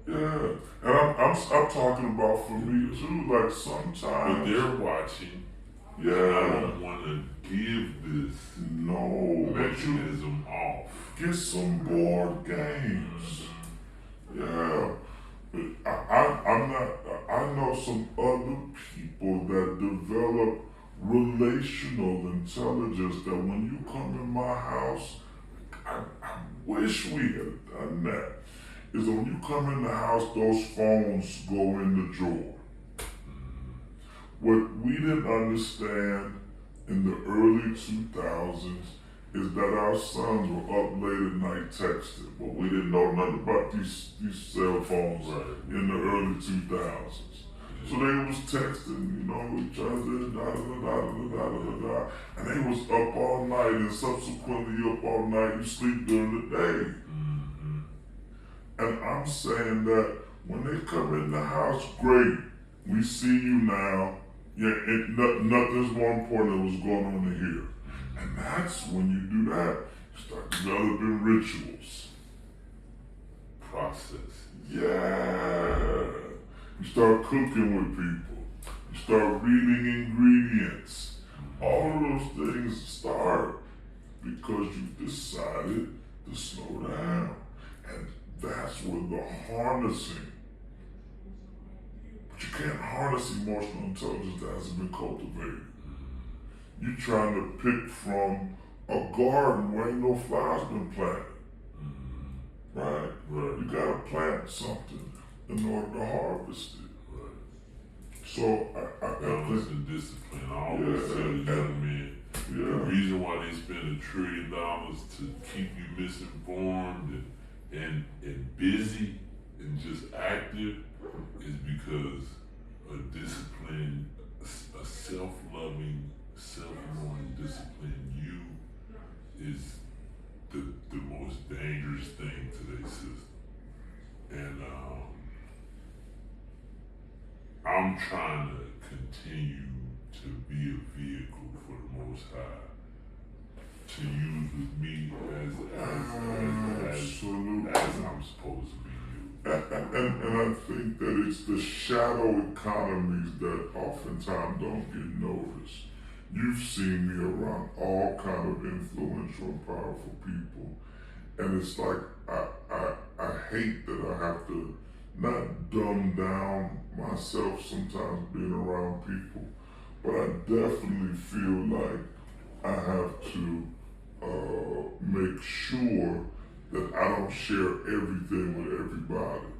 Yeah, and I'm talking about for me too. Like sometimes, but they're watching. Yeah, I don't want to give this mechanism off. Get some board games. Yeah, but I'm not. I know some other people that develop relational intelligence. That when you come in my house, I'm wish we had done that is when you come in the house, those phones go in the drawer. What we didn't understand in the early 2000s is that our sons were up late at night texting, but we didn't know nothing about these cell phones in the early 2000s. So they was texting, each other, and they was up all night, and subsequently up all night. You sleep during the day. And I'm saying that when they come in the house, great. We see you now. Yeah, nothing's more important than what's going on in here. And that's when you do that. You start developing rituals. Process. Yeah. You start cooking with people. You start reading ingredients. All of those things start because you decided to slow down. And that's where the harnessing. But you can't harness emotional intelligence that hasn't been cultivated. You're trying to pick from a garden where ain't no flowers been planted. Right? You gotta plant something in order to harvest it. So I balance and discipline. I always tell the young men, the reason why they spend $1 trillion to keep you misinformed and busy and just active is because a disciplined, a self-loving, self-knowing, disciplined you is the most dangerous thing to their system. And I'm trying to continue to be a vehicle for the Most High to use with me as I'm supposed to be used. And I think that it's the shadow economies that oftentimes don't get noticed. You've seen me around all kind of influential and powerful people, and it's like I hate that I have to not dumb down myself sometimes being around people, but I definitely feel like I have to make sure that I don't share everything with everybody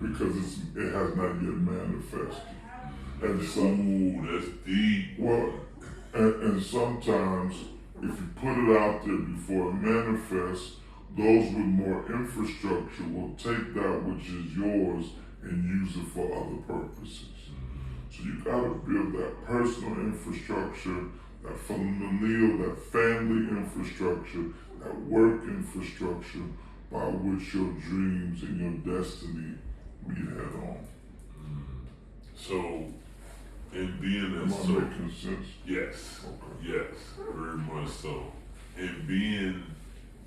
because it has not yet manifested. And so, that's deep. Well, and sometimes if you put it out there before it manifests, those with more infrastructure will take that which is yours and use it for other purposes. So you gotta build that personal infrastructure, that familial, that family infrastructure, that work infrastructure by which your dreams and your destiny meet head on. So, in being Am I making sense? Yes. Okay. Yes, very much so.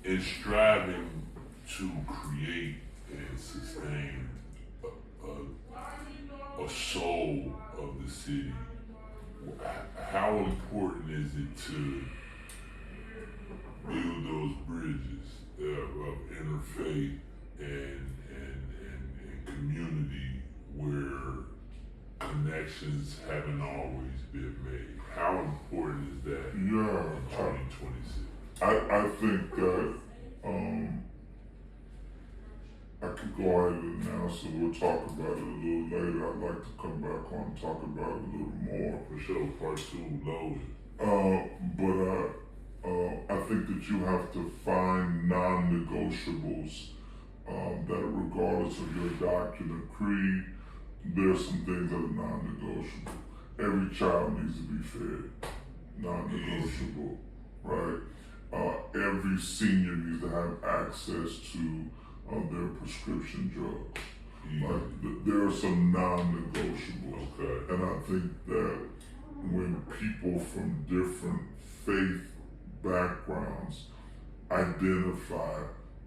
In striving to create and sustain a soul of the city, how important is it to build those bridges of interfaith and community where connections haven't always been made? How important is that in 2026? I think that I could go ahead and announce it. We'll talk about it a little later. I'd like to come back on and talk about it a little more. For sure, part 2 loaded. But I think that you have to find non-negotiables that regardless of your doctrine or creed, there's some things that are non-negotiable. Every child needs to be fed. Non-negotiable, right? Every senior needs to have access to their prescription drugs. Like, there are some non-negotiables. Okay. And I think that when people from different faith backgrounds identify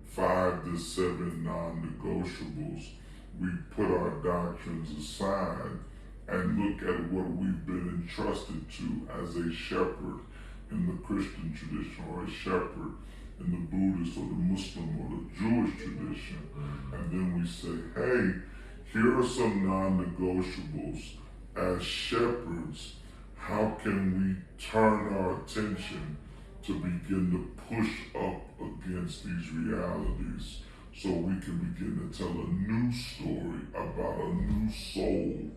5 to 7 non-negotiables, we put our doctrines aside and look at what we've been entrusted to as a shepherd in the Christian tradition, or a shepherd in the Buddhist or the Muslim or the Jewish tradition. And then we say, hey, here are some non-negotiables. As shepherds, how can we turn our attention to begin to push up against these realities so we can begin to tell a new story about a new soul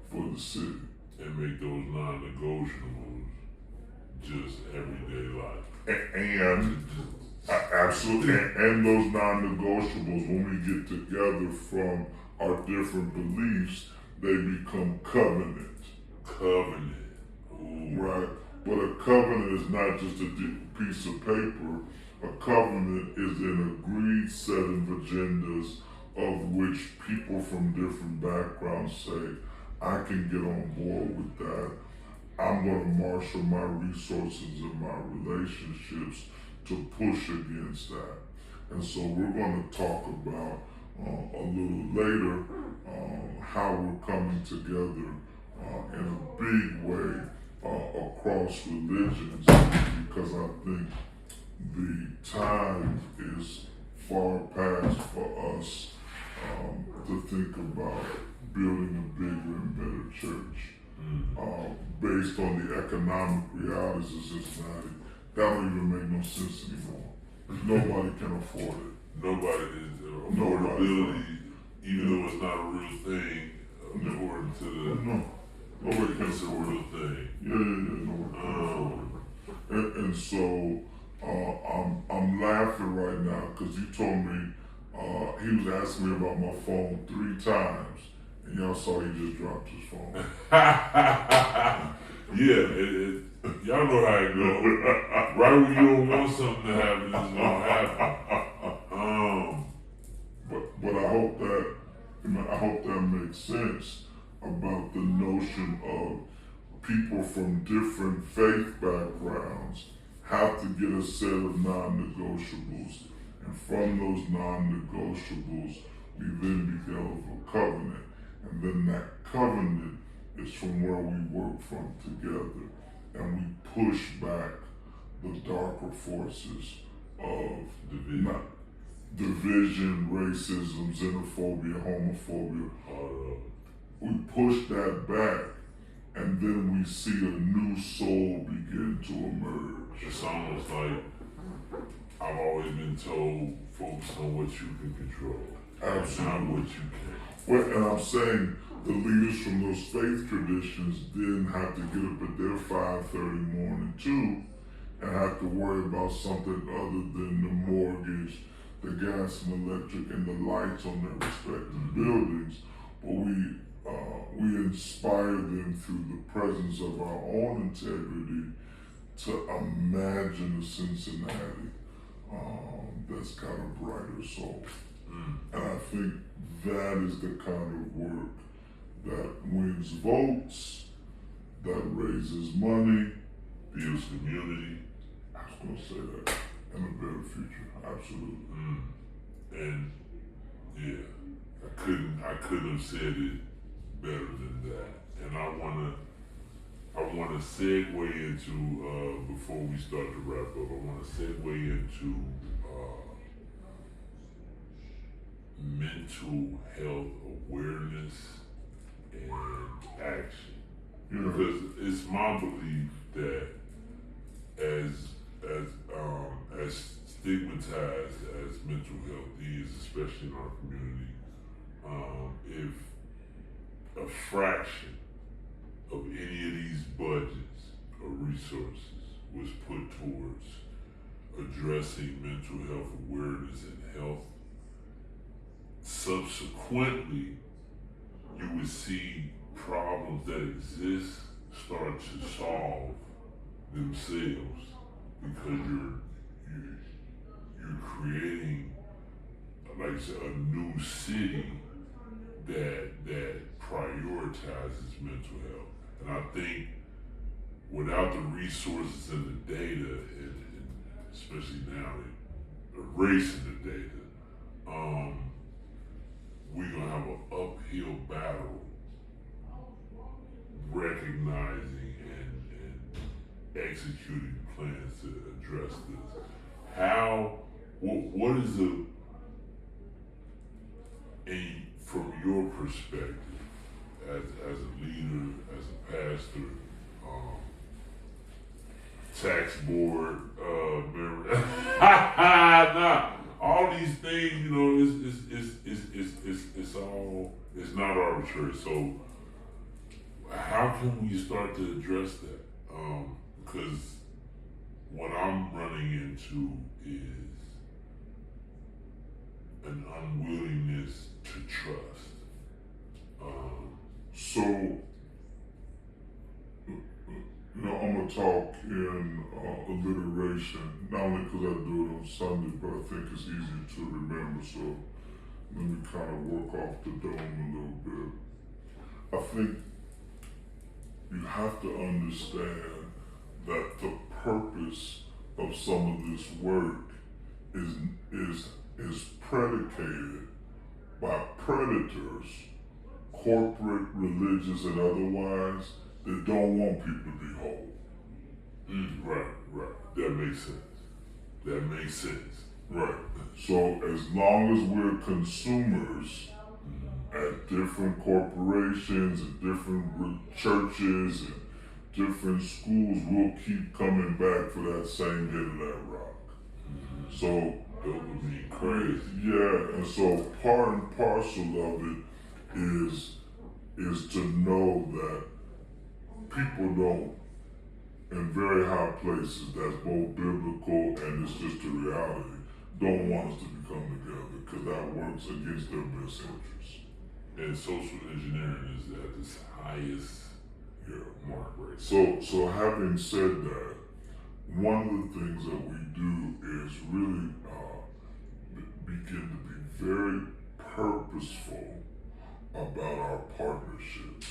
for the city. And make those non-negotiables just everyday life. And absolutely, and those non-negotiables, when we get together from our different beliefs, they become covenant. Covenant. Ooh. Right? But a covenant is not just a piece of paper. A covenant is an agreed set of agendas of which people from different backgrounds say, I can get on board with that. I'm going to marshal my resources and my relationships to push against that. And so we're going to talk about a little later how we're coming together in a big way across religions, because I think the time is far past for us to think about building a bigger and better church. Based on the economic realities of Cincinnati, that don't even make no sense anymore. Nobody can afford it. Nobody is affordability, even though it's not a real thing, according to the Nobody can it's a afford real it. thing. Yeah, nobody can afford it. And so I'm laughing right now because you told me he was asking me about my phone 3 times, and y'all saw he just dropped his phone. Yeah, y'all know how it goes. Right when you don't want something to happen, it's gonna happen. But I hope that makes sense about the notion of people from different faith backgrounds have to get a set of non-negotiables, and from those non-negotiables we then develop a covenant, and then that covenant is from where we work from together, and we push back the darker forces of division, racism, xenophobia, homophobia. We push that back, and then we see a new soul begin to emerge. It's almost like I've always been told, focus on what you can control, Absolutely. not what you can't. Well, and I'm saying the leaders from those faith traditions then have to get up at their 5:30 morning too, and have to worry about something other than the mortgage, the gas and electric, and the lights on their respective buildings. But we inspire them through the presence of our own integrity to imagine a Cincinnati that's got a brighter soul. And I think that is the kind of work that wins votes, that raises money, Builds community. I was going to say that, and a better future, absolutely. And yeah, I couldn't have said it better than that. And I wanna segue into before we start to wrap up, I wanna segue into mental health awareness and action. Because it's my belief that as stigmatized as mental health is, especially in our community, if a fraction of any of these budgets or resources was put towards addressing mental health awareness and health, subsequently you would see problems that exist start to solve themselves, because you're creating, like I said, a new city that prioritizes mental health. And I think without the resources and the data, and especially now erasing the data, we're gonna have an uphill battle recognizing and executing plans to address this. What is from your perspective as a leader, as a pastor, tax board, nah, all these things, you know, it's all, it's not arbitrary. So how can we start to address that? Because what I'm running into is an unwillingness to trust. So, you know, I'm gonna talk in alliteration, not only because I do it on Sunday, but I think it's easier to remember. So let me kind of work off the dome a little bit. I think you have to understand that the purpose of some of this work is predicated by predators, corporate, religious, and otherwise, that don't want people to be whole. Right. That makes sense. Right. So as long as we're consumers at different corporations and different churches and different schools, we'll keep coming back for that same hit of that rock. So That would be crazy. yeah, and so part and parcel of it is to know that people don't, in very high places, that's both biblical and it's just a reality, don't want us to become together because that works against their best interests. And social engineering is at its highest mark rate. So having said that, one of the things that we do is really begin to be very purposeful about our partnerships.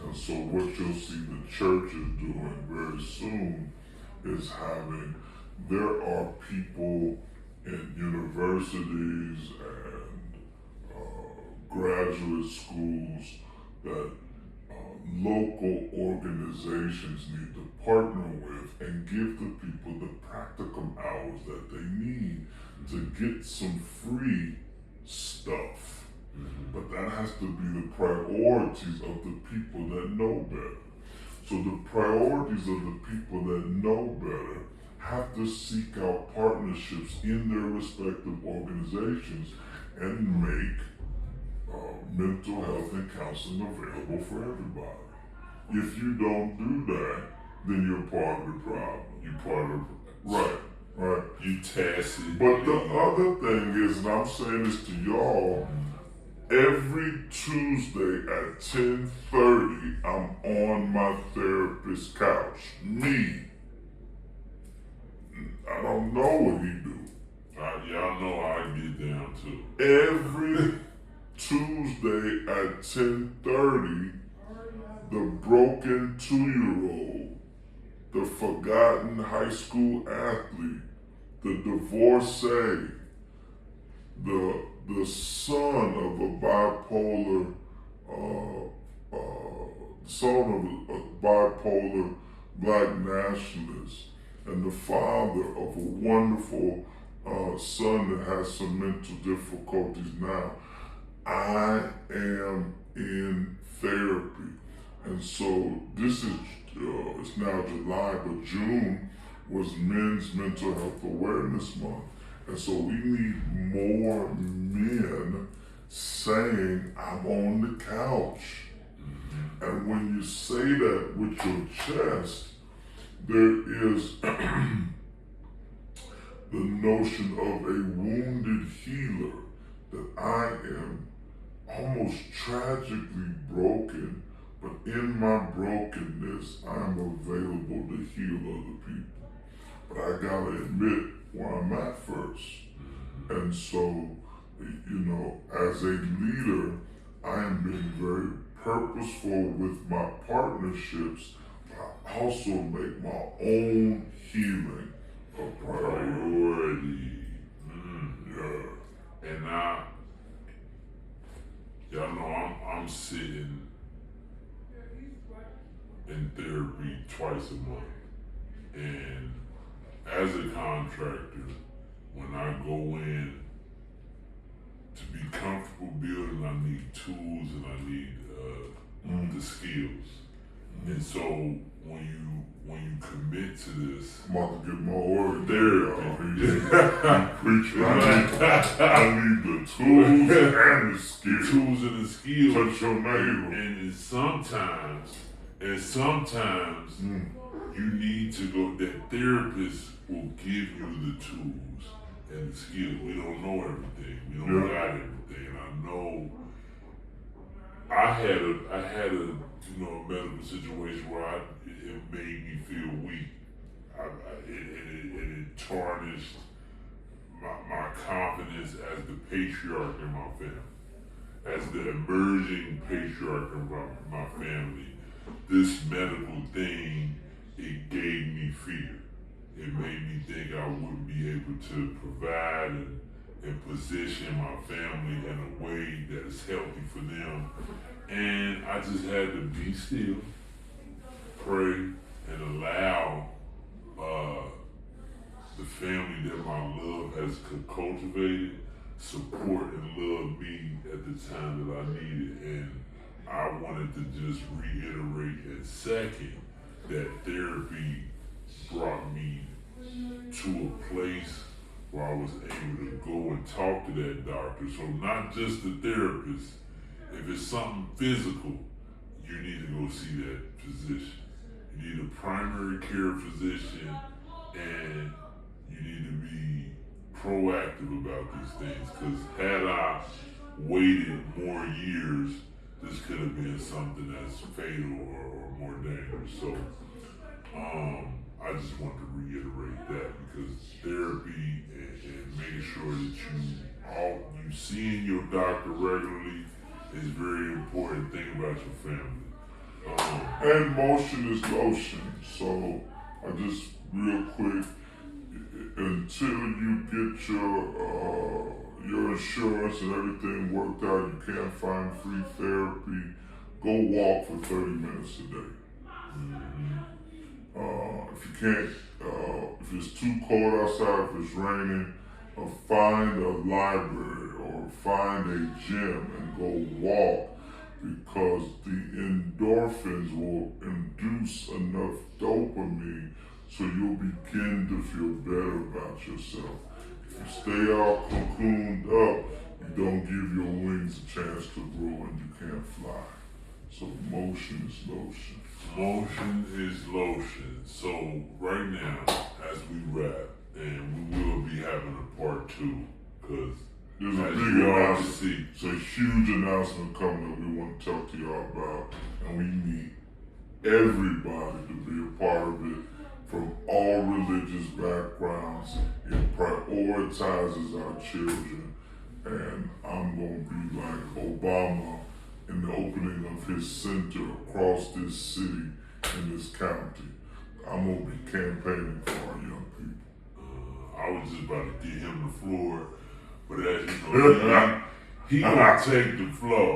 And so what you'll see the church is doing very soon is there are people in universities and graduate schools that local organizations need to partner with and give the people the practical hours that they need to get some free stuff. But that has to be the priorities of the people that know better. So the priorities of the people that know better have to seek out partnerships in their respective organizations and make mental health and counseling available for everybody. If you don't do that, then you're part of the problem. You part of Right. you tacit. But the other thing is, and I'm saying this to y'all, every Tuesday at 10:30, I'm on my therapist's couch. Me. I don't know what he do. Y'all know I get down too. Every Tuesday at 10:30, the broken 2-year-old, the forgotten high school athlete, the divorcee, the son of a bipolar black nationalist, and the father of a wonderful son that has some mental difficulties now. I am in therapy, and so this is it's now July, but June was Men's Mental Health Awareness Month. And so we need more men saying, I'm on the couch. And when you say that with your chest, there is the notion of a wounded healer, that I am almost tragically broken, but in my brokenness, I'm available to heal other people. But I gotta admit where I'm at first. And so, you know, as a leader, I am being very purposeful with my partnerships, but I also make my own healing a priority. Yeah. And now, y'all know I'm sitting in therapy twice a month. And as a contractor, when I go in to be comfortable building, I need tools and I need the skills. And so when you commit to this, I'm about to get my organ therapy, preaching. I need the tools and the skills. tools and the skills, Touch your neighbor. and sometimes you need to go. That therapist will give you the tools and the skills. We don't know everything. We don't got everything. And I know I had a medical situation where it made me feel weak. It tarnished my confidence as the patriarch in my family, as the emerging patriarch in my family. This medical thing, it gave me fear. It made me think I wouldn't be able to provide and position my family in a way that is healthy for them. And I just had to be still, pray, and allow the family that my love has cultivated support and love me at the time that I needed. And I wanted to just reiterate and second that therapy brought me to a place where I was able to go and talk to that doctor. So not just the therapist. If it's something physical, you need to go see that physician. You need a primary care physician, and you need to be proactive about these things. Because had I waited more years, this could have been something that's fatal or more dangerous. So I just want to reiterate that, because therapy and making sure that you seeing your doctor regularly is a very important thing about your family. And motion is lotion. So I just real quick, until you get your insurance and everything worked out, you can't find free therapy. Go walk for 30 minutes a day. If you can't, if it's too cold outside, if it's raining, find a library or find a gym and go walk, because the endorphins will induce enough dopamine so you'll begin to feel better about yourself. If you stay all cocooned up, you don't give your wings a chance to grow and you can't fly. So motion is lotion. Motion is lotion. So right now, as we wrap, and we will be having a part 2, because there's a as big you all can announcement. see, It's a huge announcement coming that we want to talk to y'all about, and we need everybody to be a part of it from all religious backgrounds. It prioritizes our children, and I'm going to be like Obama in the opening of his center across this city in this county. I'm going to be campaigning for our young people. I was just about to give him the floor, but as you know, he gonna take the floor.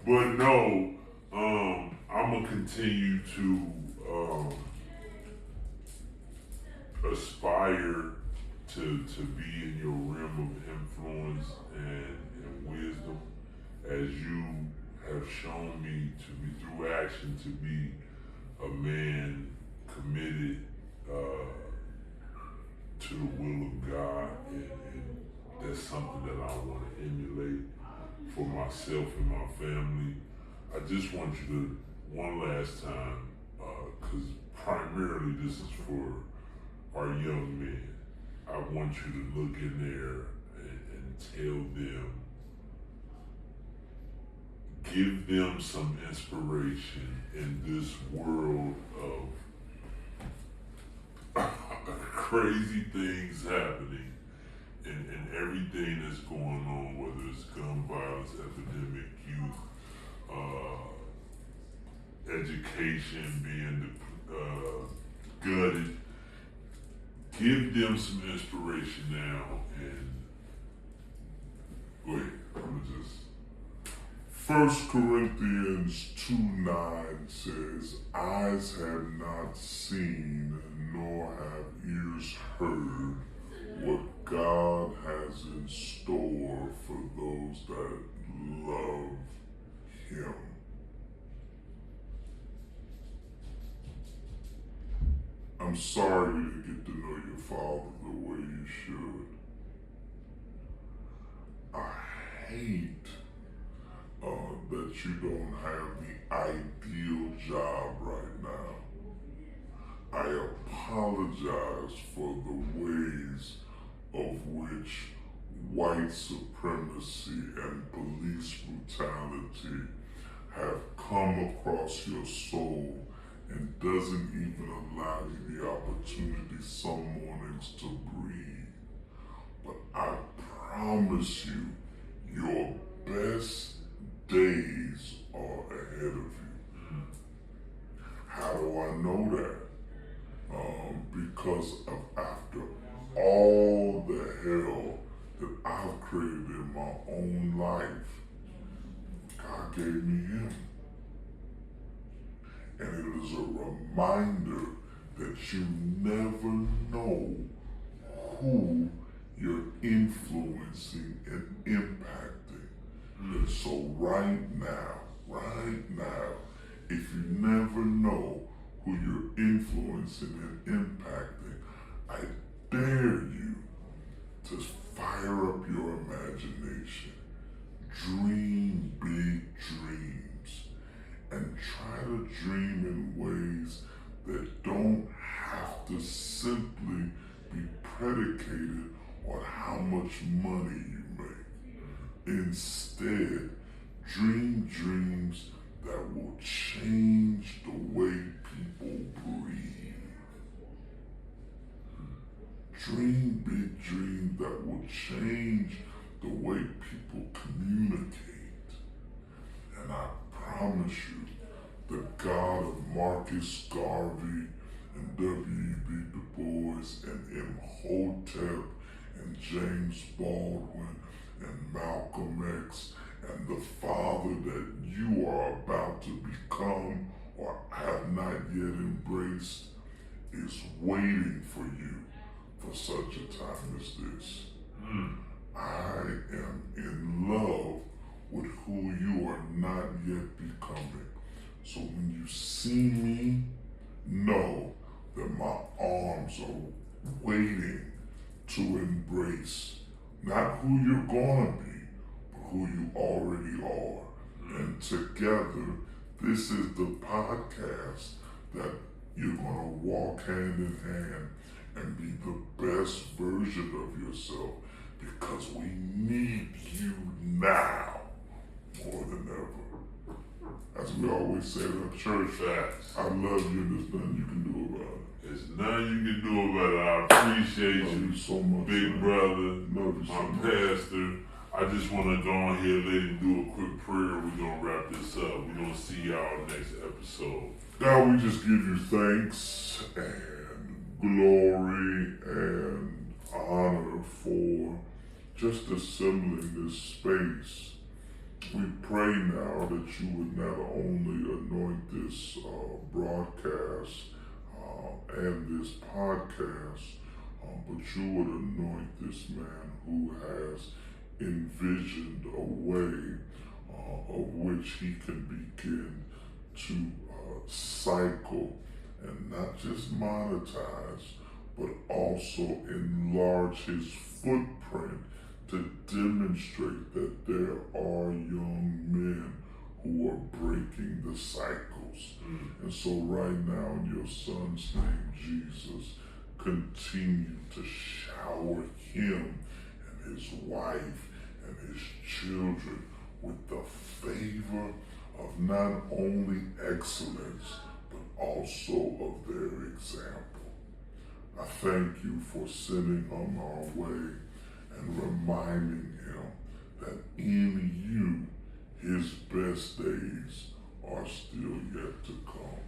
But no, I'm gonna continue to aspire to be in your realm of influence and wisdom, as you have shown me to be through action to be a man committed to the will of God, and that's something that I want to emulate for myself and my family. I just want you to, one last time, because primarily this is for our young men, I want you to look in there and tell them, give them some inspiration in this world of crazy things happening and everything that's going on, whether it's gun violence, epidemic, youth, education being gutted. Give them some inspiration now, and go ahead. I'm just 1 Corinthians 2:9 says, eyes have not seen, nor have ears heard what God has in store for those that love him. I'm sorry you didn't get to know your father the way you should. I hate that you don't have the ideal job right now. I apologize for the ways of which white supremacy and police brutality have come across your soul and doesn't even allow you the opportunity some mornings to breathe. But I promise you, your best days are ahead of you. How do I know that? Because of after all the hell that I've created in my own life, God gave me him. And it is a reminder that you never know who you're influencing and impacting. And so right now, if you never know who you're influencing and impacting, I dare you to fire up your imagination. Dream big dreams. And try to dream in ways that don't have to simply be predicated on how much money you make. Instead, dream dreams that will change the way people breathe. Dream big dreams that will change the way people communicate. And I promise you, the God of Marcus Garvey and W.E.B. Du Bois and Imhotep and James Baldwin and Malcolm X and the father that you are about to become or have not yet embraced is waiting for you for such a time as this. I am in love with who you are not yet becoming. So when you see me, know that my arms are waiting to embrace not who you're gonna be, but who you already are. And together, this is the podcast that you're gonna walk hand in hand and be the best version of yourself, because we need you now more than ever. As we always say in the church, Facts. I love you and there's nothing you can do about it. There's nothing you can do about it. I appreciate Love you, you so much, big man. brother, Love you so my much. pastor. I just want to go on here, let him do a quick prayer. We're going to wrap this up. We're going to see y'all next episode. God, we just give you thanks and glory and honor for just assembling this space. We pray now that you would not only anoint this broadcast and this podcast, but you would anoint this man who has envisioned a way of which he can begin to cycle and not just monetize, but also enlarge his footprint to demonstrate that there are young men who are breaking the cycles. And so right now in your son's name, Jesus, continue to shower him and his wife and his children with the favor of not only excellence, but also of their example. I thank you for sending him our way and reminding him that in you, his best days are still yet to come.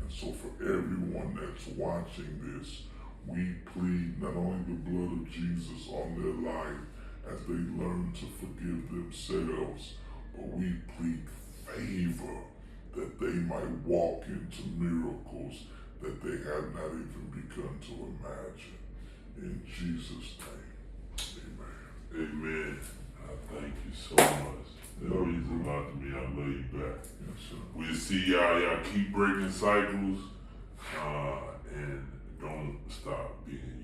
And so for everyone that's watching this, we plead not only the blood of Jesus on their life as they learn to forgive themselves, but we plead favor that they might walk into miracles that they have not even begun to imagine. In Jesus' name, amen. Amen. I thank you so much. That means a lot to me. I love you back. Yes, sir. We'll see y'all. Y'all keep breaking cycles, and don't stop being you.